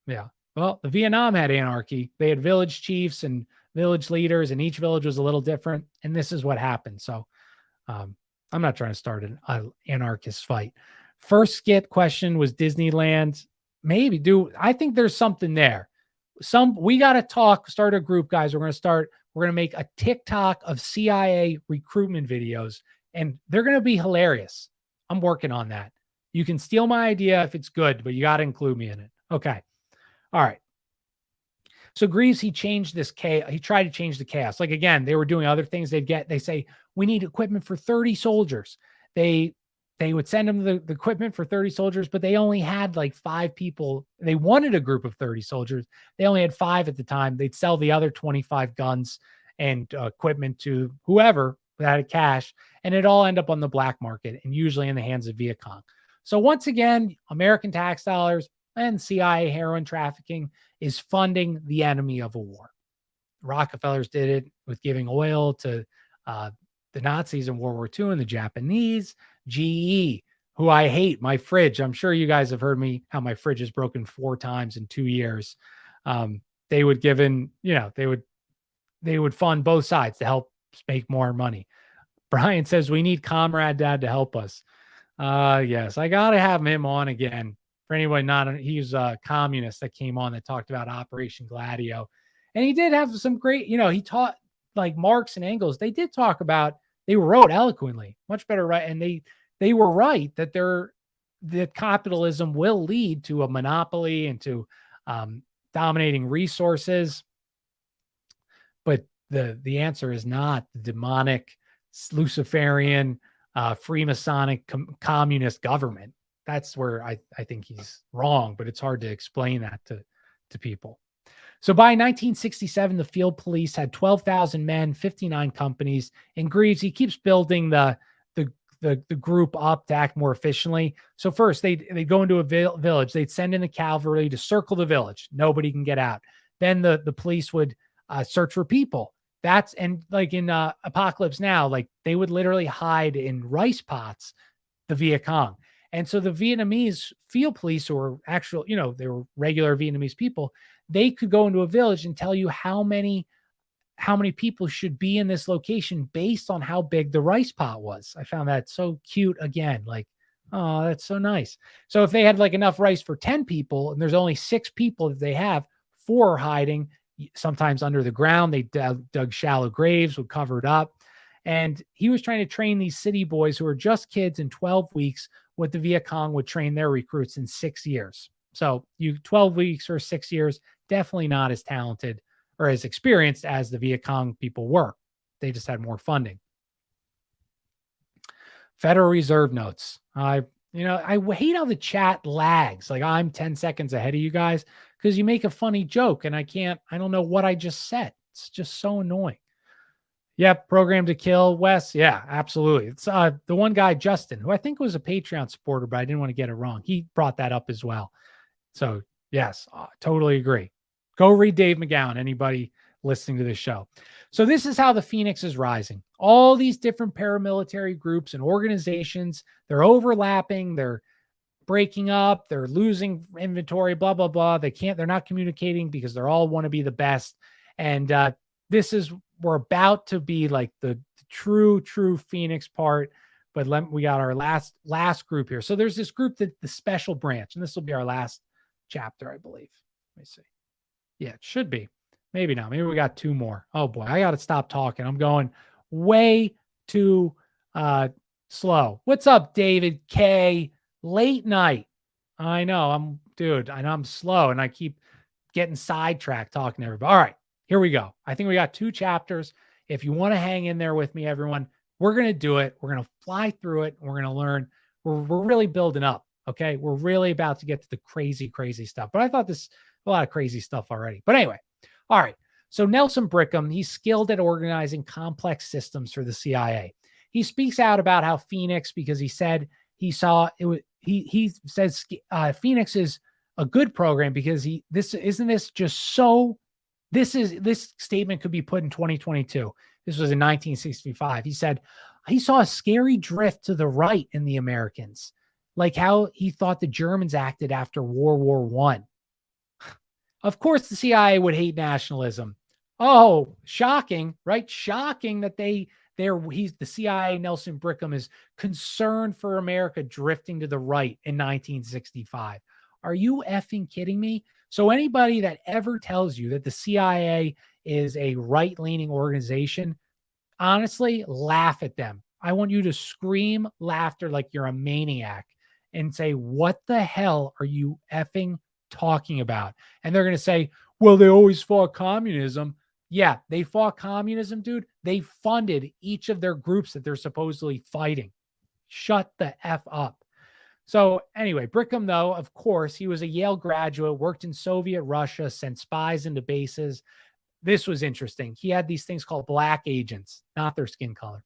Yeah. Well, the Vietnam had anarchy. They had village chiefs and village leaders, and each village was a little different. And this is what happened. So I'm not trying to start an anarchist fight. First skit question was Disneyland. Maybe I think there's something there. We got to start a group, guys. We're going to make a TikTok of CIA recruitment videos, and they're going to be hilarious. I'm working on that. You can steal my idea if it's good, but you got to include me in it. Okay. All right. So Greaves, he changed this chaos. He tried to change the chaos. Like, again, they were doing other things. They say, we need equipment for 30 soldiers. They would send them the equipment for 30 soldiers, but they only had like 5 people. They wanted a group of 30 soldiers. They only had 5 at the time. They'd sell the other 25 guns and equipment to whoever had cash, and it all end up on the black market and usually in the hands of Viet Cong. So once again, American tax dollars and CIA heroin trafficking is funding the enemy of a war. Rockefellers did it with giving oil to the Nazis in World War II and the Japanese. GE, who I hate, my fridge. I'm sure you guys have heard me how my fridge is broken 4 times in 2 years. They would they would fund both sides to help make more money. Brian says we need Comrade Dad to help us. Yes, I got to have him on again. For anyone he's a communist that came on that talked about Operation Gladio. And he did have some great, he taught like Marx and Engels. They did talk about, they wrote eloquently, much better, right? And they were right that capitalism will lead to a monopoly and to dominating resources. But the answer is not the demonic, Luciferian, Freemasonic communist government. That's where I think he's wrong, but it's hard to explain that to people. So by 1967, the field police had 12,000 men, 59 companies. And Greaves, he keeps building the group up to act more efficiently. So first, they go into a village. They'd send in the cavalry to circle the village. Nobody can get out. Then the police would search for people. That's, and like in Apocalypse Now, like they would literally hide in rice pots, the Viet Cong. And so the Vietnamese field police, or actual, they were regular Vietnamese people, they could go into a village and tell you how many people should be in this location based on how big the rice pot was. I found that so cute. Again, like, oh, that's so nice. So if they had like enough rice for 10 people and there's only 6 people that they have, 4 are hiding, sometimes under the ground. They dug shallow graves, would cover it up. And he was trying to train these city boys who were just kids in 12 weeks, what the Viet Cong would train their recruits in 6 years. So 12 weeks or 6 years, definitely not as talented or as experienced as the Viet Cong people were. They just had more funding. Federal Reserve notes. I hate how the chat lags. Like I'm 10 seconds ahead of you guys because you make a funny joke and I don't know what I just said. It's just so annoying. Yep. Program to Kill, Wes. Yeah, absolutely. It's the one guy, Justin, who I think was a Patreon supporter, but I didn't want to get it wrong. He brought that up as well. So yes, totally agree. Go read Dave McGowan, anybody listening to this show. So this is how the Phoenix is rising. All these different paramilitary groups and organizations, they're overlapping, they're breaking up, they're losing inventory, blah, blah, blah. They're not communicating because they're all want to be the best. And we're about to be like the true Phoenix part. But we got our last group here. So there's this group, that the Special Branch, and this will be our last chapter, I believe. Let me see. Yeah, it should be. Maybe not. Maybe we got 2 more. Oh boy, I got to stop talking. I'm going way too slow. What's up, David K? Late night. I know I'm slow and I keep getting sidetracked talking to everybody. All right, here we go. I think we got 2 chapters. If you want to hang in there with me, everyone, we're going to do it. We're going to fly through it. And we're going to learn. We're really building up. Okay. We're really about to get to the crazy stuff. But I thought this a lot of crazy stuff already. But anyway, all right. So Nelson Brickham, he's skilled at organizing complex systems for the CIA. He speaks out about how Phoenix, because he said he saw it was, he says Phoenix is a good program because this statement could be put in 2022. This was in 1965. He said he saw a scary drift to the right in the Americans, like how he thought the Germans acted after World War I. Of course, the CIA would hate nationalism. Oh, shocking, right? Shocking that the CIA, Nelson Brickham, is concerned for America drifting to the right in 1965. Are you effing kidding me? So anybody that ever tells you that the CIA is a right-leaning organization, honestly, laugh at them. I want you to scream laughter like you're a maniac and say, what the hell are you effing talking about? And they're going to say, well, they always fought communism. Yeah, they fought communism, dude. They funded each of their groups that they're supposedly fighting. Shut the F up. So anyway, Brickham, though, of course, he was a Yale graduate, worked in Soviet Russia, sent spies into bases. This was interesting. He had these things called black agents, not their skin color.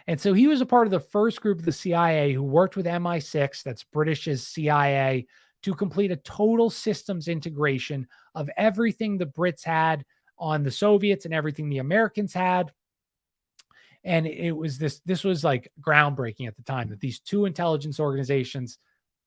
And so he was a part of the first group of the CIA who worked with MI6, that's British's CIA, to complete a total systems integration of everything the Brits had on the Soviets and everything the Americans had. And it was this was like groundbreaking at the time, that these 2 intelligence organizations,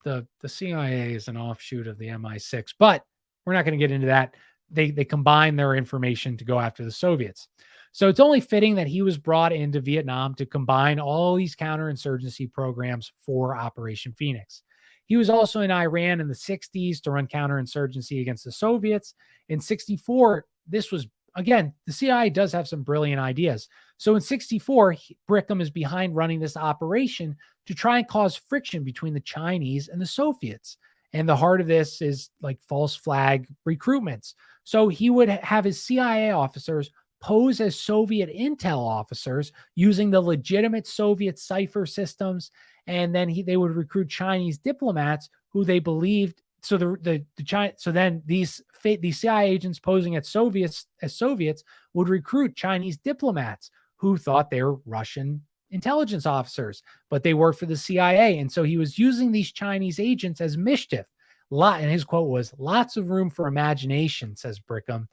the CIA is an offshoot of the MI6, but we're not going to get into that. They combine their information to go after the Soviets. So it's only fitting that he was brought into Vietnam to combine all these counterinsurgency programs for Operation Phoenix. He was also in Iran in the 60s to run counterinsurgency against the Soviets. In 64, this was, again, the CIA does have some brilliant ideas. So in 64, Brickham is behind running this operation to try and cause friction between the Chinese and the Soviets. And the heart of this is like false flag recruitments. So he would have his CIA officers pose as Soviet intel officers using the legitimate Soviet cipher systems. And then they would recruit Chinese diplomats who they believed. So then these CIA agents posing as Soviets would recruit Chinese diplomats who thought they were Russian intelligence officers, but they worked for the CIA. And so he was using these Chinese agents as mischief. And his quote was, "Lots of room for imagination," says Brickham.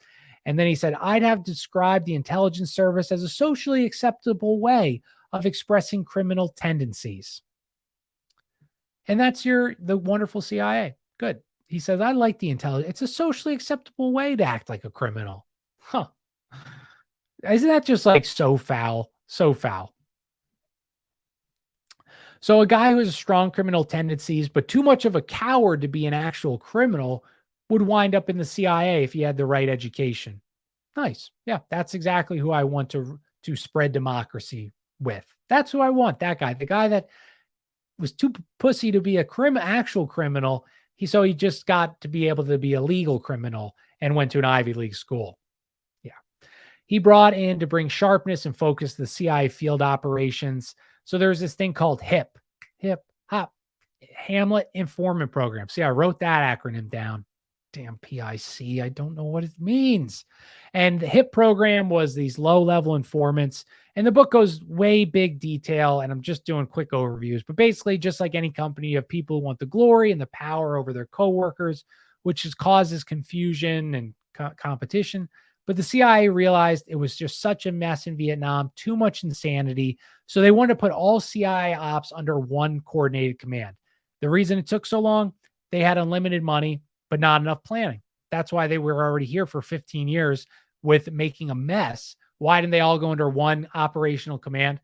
And then he said, I'd have described the intelligence service as a socially acceptable way of expressing criminal tendencies. And that's the wonderful CIA. Good. He says, I like the intelligence. It's a socially acceptable way to act like a criminal. Huh. Isn't that just like so foul? So foul. So a guy who has strong criminal tendencies, but too much of a coward to be an actual criminal would wind up in the CIA if he had the right education. Nice. Yeah, that's exactly who I want to spread democracy with. That's who I want, that guy. The guy that was too pussy to be a actual criminal. He just got to be able to be a legal criminal and went to an Ivy League school. Yeah. He brought in to bring sharpness and focus to the CIA field operations. So there's this thing called HIP, Hamlet Informant Program. See, I wrote that acronym down. Damn PIC. I don't know what it means. And the HIP program was these low-level informants. And the book goes way big detail, and I'm just doing quick overviews. But basically, just like any company, you have people who want the glory and the power over their coworkers, which causes confusion and competition. But the CIA realized it was just such a mess in Vietnam, too much insanity. So they wanted to put all CIA ops under one coordinated command. The reason it took so long, they had unlimited money, but not enough planning. That's why they were already here for 15 years with making a mess. Why didn't they all go under one operational command?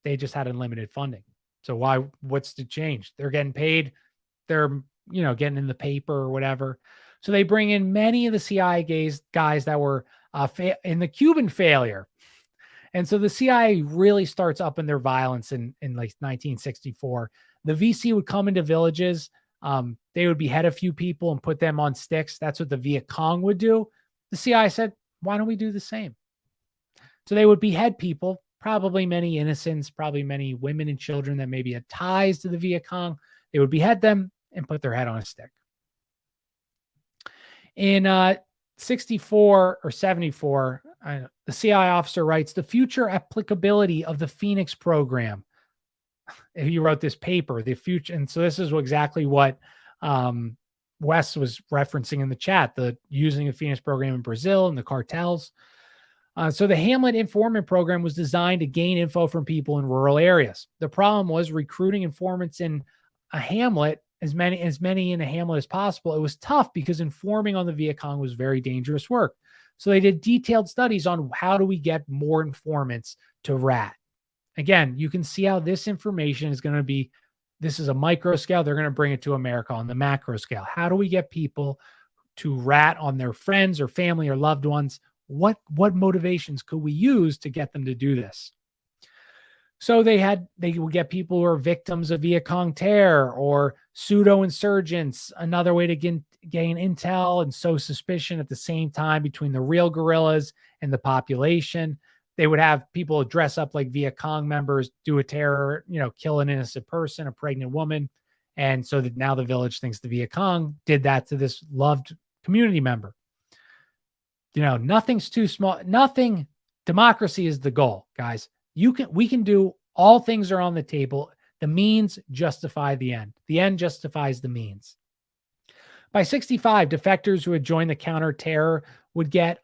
They just had unlimited funding. So what's the change? They're getting paid. They're, getting in the paper or whatever. So they bring in many of the CIA guys that were in the Cuban failure. And so the CIA really starts up in their violence in like 1964. The VC would come into villages. They would behead a few people and put them on sticks. That's what the Viet Cong would do. The CIA said, why don't we do the same? So they would behead people, probably many innocents, probably many women and children that maybe had ties to the Viet Cong. They would behead them and put their head on a stick. In 64 or 74, the CIA officer writes, the future applicability of the Phoenix program. He wrote this paper, the future. And so this is exactly what Wes was referencing in the chat, the using the Phoenix program in Brazil and the cartels. So the Hamlet Informant Program was designed to gain info from people in rural areas. The problem was recruiting informants in a hamlet, as many in a hamlet as possible. It was tough because informing on the Viet Cong was very dangerous work. So they did detailed studies on how do we get more informants to rat. Again, you can see how this information is going to be, this is a micro scale. They're going to bring it to America on the macro scale. How do we get people to rat on their friends or family or loved ones? What motivations could we use to get them to do this? So they would get people who are victims of Viet Cong terror or pseudo-insurgents, another way to gain intel and sow suspicion at the same time between the real guerrillas and the population. They would have people dress up like Viet Cong members, do a terror, kill an innocent person, a pregnant woman. And so that now the village thinks the Viet Cong did that to this loved community member. Nothing's too small. Nothing. Democracy is the goal, guys. We can do all things are on the table. The means justify the end. The end justifies the means. By 65, defectors who had joined the counter-terror would get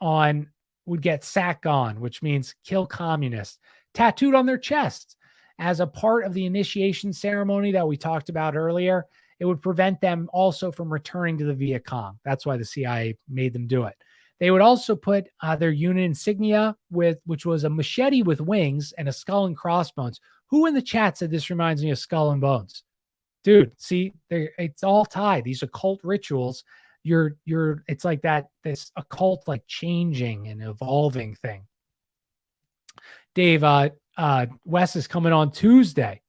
SAC on, which means kill communists, tattooed on their chests as a part of the initiation ceremony that we talked about earlier. It would prevent them also from returning to the Viet Cong. That's why the CIA made them do it. They would also put their unit insignia which was a machete with wings and a skull and crossbones. Who in the chat said this reminds me of Skull and Bones? Dude, see, it's all tied. These occult rituals, it's like that, this occult like changing and evolving thing. Dave, Wes is coming on Tuesday.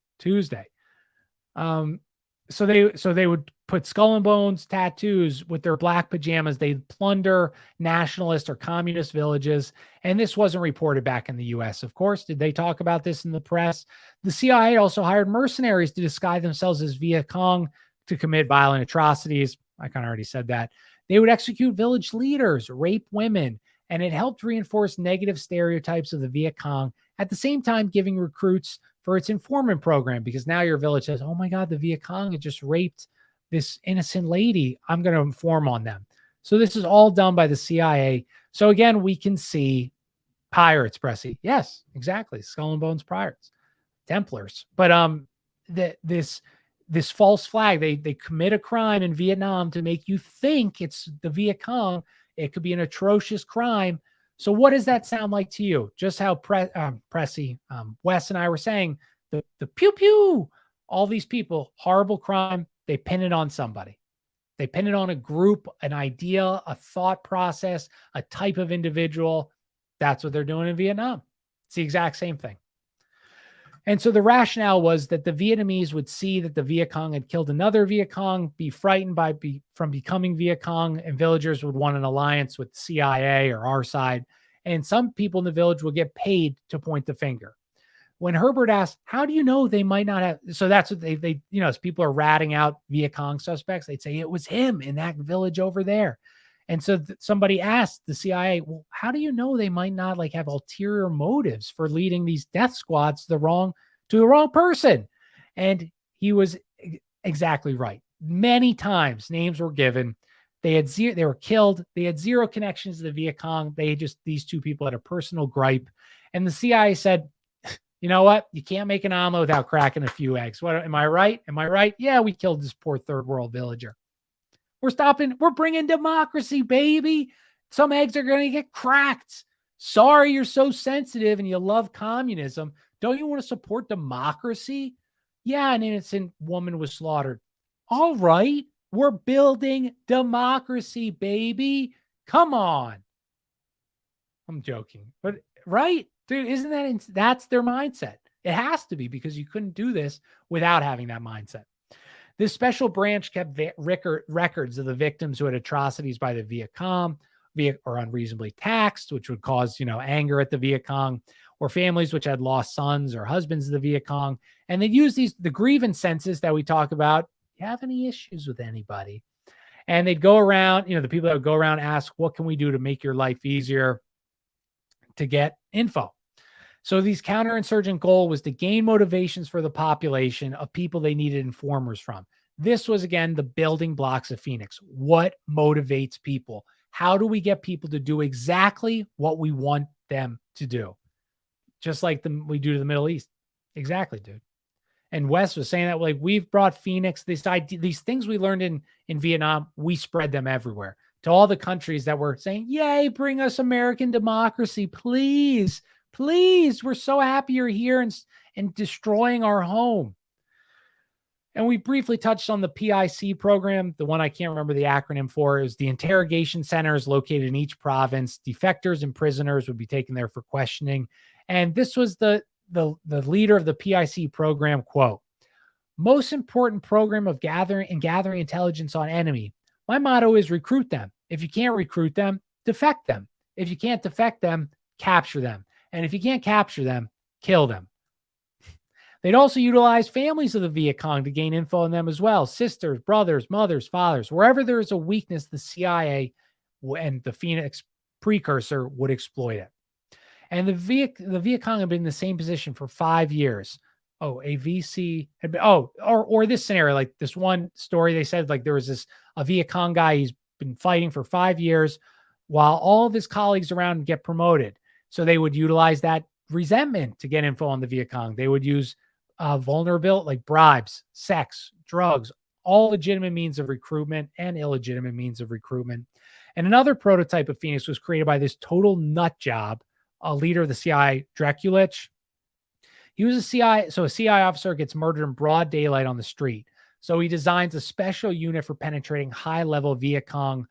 So they would put skull and bones tattoos with their black pajamas. They'd plunder nationalist or communist villages. And this wasn't reported back in the US, of course. Did they talk about this in the press? The CIA also hired mercenaries to disguise themselves as Viet Cong to commit violent atrocities. I kind of already said that. They would execute village leaders, rape women, and it helped reinforce negative stereotypes of the Viet Cong, at the same time giving recruits for its informant program, because now your village says, oh my God, the Viet Cong had just raped this innocent lady. I'm going to inform on them. So this is all done by the CIA. So again, we can see pirates, Pressy. Yes, exactly. Skull and Bones pirates, Templars. But this false flag, they commit a crime in Vietnam to make you think it's the Viet Cong. It could be an atrocious crime. So what does that sound like to you? Just how Pressy, Wes and I were saying, the pew pew, all these people, horrible crime, they pin it on somebody. They pin it on a group, an idea, a thought process, a type of individual. That's what they're doing in Vietnam. It's the exact same thing. And so the rationale was that the Vietnamese would see that the Viet Cong had killed another Viet Cong, be frightened from becoming Viet Cong, and villagers would want an alliance with CIA or our side. And some people in the village would get paid to point the finger. When Herbert asked, how do you know they might not have? So that's what they as people are ratting out Viet Cong suspects, they'd say it was him in that village over there. And so somebody asked the CIA, well, how do you know they might not like have ulterior motives for leading these death squads to the wrong person? And he was exactly right. Many times names were given. They were killed. They had zero connections to the Viet Cong. These two people had a personal gripe. And the CIA said, you know what? You can't make an omelet without cracking a few eggs. What, am I right? Am I right? Yeah, we killed this poor third world villager. We're bringing democracy, baby. Some eggs are going to get cracked. Sorry, you're so sensitive and you love communism. Don't you want to support democracy? Yeah, an innocent woman was slaughtered. All right, we're building democracy, baby. Come on. I'm joking, but right, dude, that's their mindset? It has to be, because you couldn't do this without having that mindset. This special branch kept records of the victims who had atrocities by the Viet Cong, or unreasonably taxed, which would cause, anger at the Viet Cong, or families which had lost sons or husbands of the Viet Cong. And they'd use the grievance census that we talk about. You have any issues with anybody? And they'd go around, the people that would go around ask, what can we do to make your life easier, to get info? So these counterinsurgent goal was to gain motivations for the population of people they needed informers from. This was, again, the building blocks of Phoenix. What motivates people? How do we get people to do exactly what we want them to do? Just like we do to the Middle East. Exactly, dude. And Wes was saying that, like, we've brought Phoenix, these things we learned in Vietnam, we spread them everywhere to all the countries that were saying, yay, bring us American democracy, please. Please, we're so happy you're here and destroying our home. And we briefly touched on the PIC program. The one I can't remember the acronym for is the interrogation centers located in each province. Defectors and prisoners would be taken there for questioning. And this was the leader of the PIC program, quote, most important program of gathering intelligence on enemy. My motto is recruit them. If you can't recruit them, defect them. If you can't defect them, capture them. And if you can't capture them, kill them. They'd also utilize families of the Viet Cong to gain info on them as well. Sisters, brothers, mothers, fathers. Wherever there is a weakness, the CIA and the Phoenix precursor would exploit it. And the Viet Cong had been in the same position for 5 years. Oh, a VC had been, or this scenario, like this one story, they said like there was a Viet Cong guy, he's been fighting for 5 years while all of his colleagues around get promoted. So they would utilize that resentment to get info on the Viet Cong. They would use vulnerability, like bribes, sex, drugs, all legitimate means of recruitment and illegitimate means of recruitment. And another prototype of Phoenix was created by this total nut job, a leader of the CIA, Drekulich. He was a CIA officer gets murdered in broad daylight on the street. So he designs a special unit for penetrating high-level Viet Cong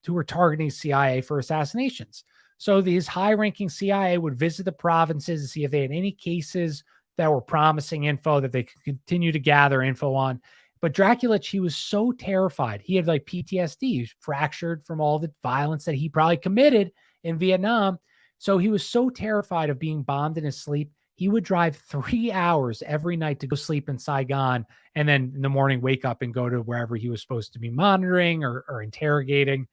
who were targeting CIA for assassinations. So these high-ranking CIA would visit the provinces and see if they had any cases that were promising info that they could continue to gather info on. But Drekulich, he was so terrified. He had like PTSD. He was fractured from all the violence that he probably committed in Vietnam. So he was so terrified of being bombed in his sleep, he would drive 3 hours every night to go sleep in Saigon, and then in the morning wake up and go to wherever he was supposed to be monitoring or interrogating.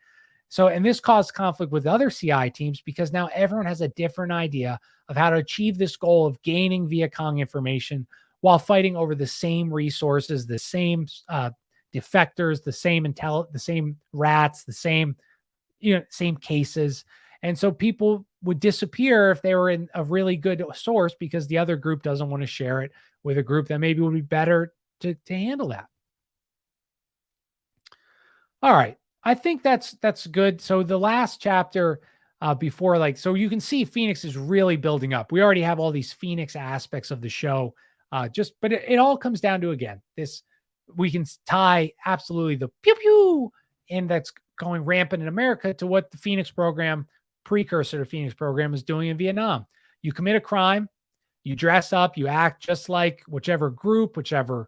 So, and this caused conflict with other CI teams because now everyone has a different idea of how to achieve this goal of gaining Viet Cong information while fighting over the same resources, the same defectors, the same rats, the same same cases. And so people would disappear if they were in a really good source because the other group doesn't want to share it with a group that maybe would be better to handle that. All right. I think that's good. So the last chapter before, like, so you can see Phoenix is really building up. We already have all these Phoenix aspects of the show. But it all comes down to, again, this, we can tie absolutely the pew pew, and that's going rampant in America, to what the Phoenix program, precursor to Phoenix program, is doing in Vietnam. You commit a crime, you dress up, you act just like whichever group, whichever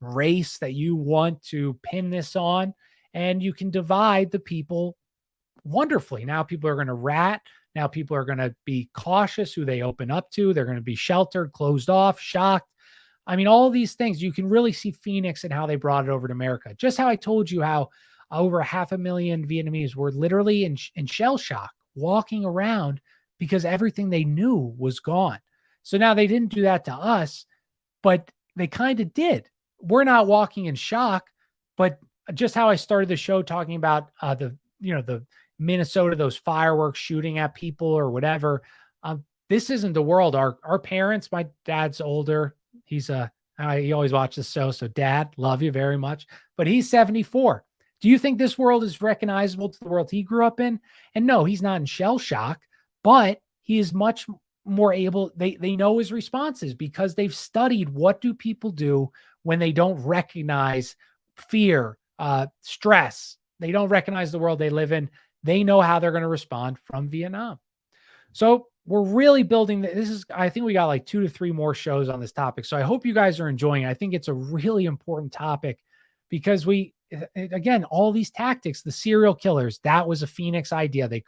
race that you want to pin this on, and you can divide the people wonderfully. Now people are going to rat. Now people are going to be cautious who they open up to. They're going to be sheltered, closed off, shocked. I mean, all these things, you can really see Phoenix and how they brought it over to America. Just how I told you how over 500,000 Vietnamese were literally in shell shock, walking around because everything they knew was gone. So now they didn't do that to us, but they kind of did. We're not walking in shock, but just how I started the show talking about the Minnesota, those fireworks shooting at people or whatever. This isn't the world. Our parents, my dad's older. He always watches the show. So Dad, love you very much, but he's 74. Do you think this world is recognizable to the world he grew up in? And no, he's not in shell shock, but he is much more able. They know his responses because they've studied what do people do when they don't recognize fear, stress. They don't recognize the world they live in. They know how they're going to respond from Vietnam. So we're really building I think we got like 2 to 3 more shows on this topic. So I hope you guys are enjoying it. I think it's a really important topic because again, all these tactics, the serial killers, that was a Phoenix idea. They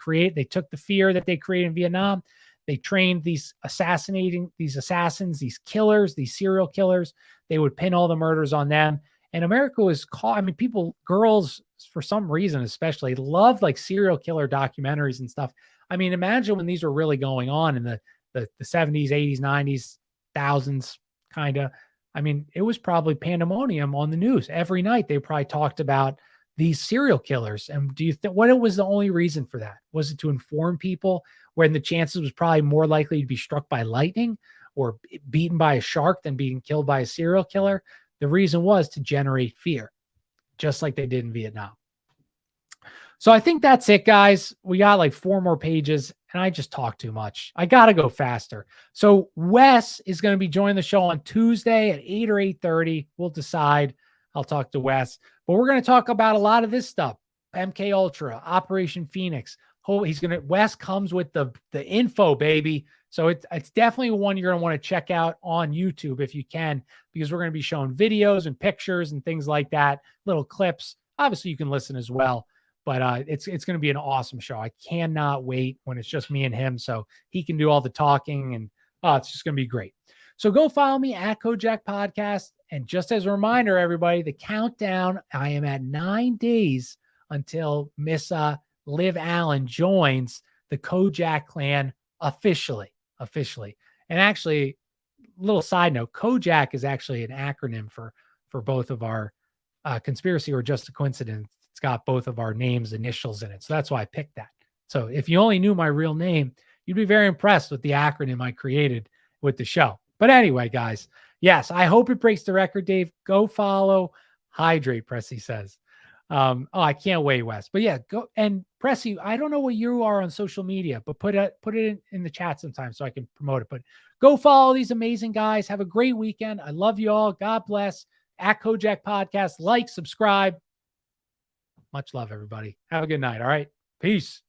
took the fear that they created in Vietnam. They trained these assassins, these killers, these serial killers. They would pin all the murders on them. And America was caught. I mean, girls, for some reason, especially, loved like serial killer documentaries and stuff. I mean, imagine when these were really going on in the 70s, 80s, 90s, thousands, kind of. I mean, it was probably pandemonium on the news. Every night they probably talked about these serial killers. And do you think what was the only reason for that? Was it to inform people when the chances was probably more likely to be struck by lightning or beaten by a shark than being killed by a serial killer? The reason was to generate fear, just like they did in Vietnam. So I think that's it, guys. We got like 4 more pages, and I just talked too much. I got to go faster. So Wes is going to be joining the show on Tuesday at 8 or 8:30. We'll decide. I'll talk to Wes. But we're going to talk about a lot of this stuff. MK Ultra, Operation Phoenix. Wes comes with the info, baby. So it's definitely one you're going to want to check out on YouTube if you can, because we're going to be showing videos and pictures and things like that, little clips. Obviously, you can listen as well. But it's going to be an awesome show. I cannot wait when it's just me and him, so he can do all the talking, and it's just going to be great. So go follow me at Kojak Podcast. And just as a reminder, everybody, the countdown, I am at 9 days until Miss Liv Allen joins the Kojak clan officially. And actually, little side note, Kojak is actually an acronym for both of our conspiracy or just a coincidence. It's got both of our names, initials in it. So that's why I picked that. So if you only knew my real name, you'd be very impressed with the acronym I created with the show. But anyway, guys, yes, I hope it breaks the record, Dave. Go follow, hydrate, Pressy says. I can't wait, Wes. But yeah, go and Pressy, I don't know what you are on social media, but put it in the chat sometime so I can promote it. But go follow these amazing guys. Have a great weekend. I love you all. God bless. At Kojak Podcast, like, subscribe. Much love, everybody. Have a good night. All right. Peace.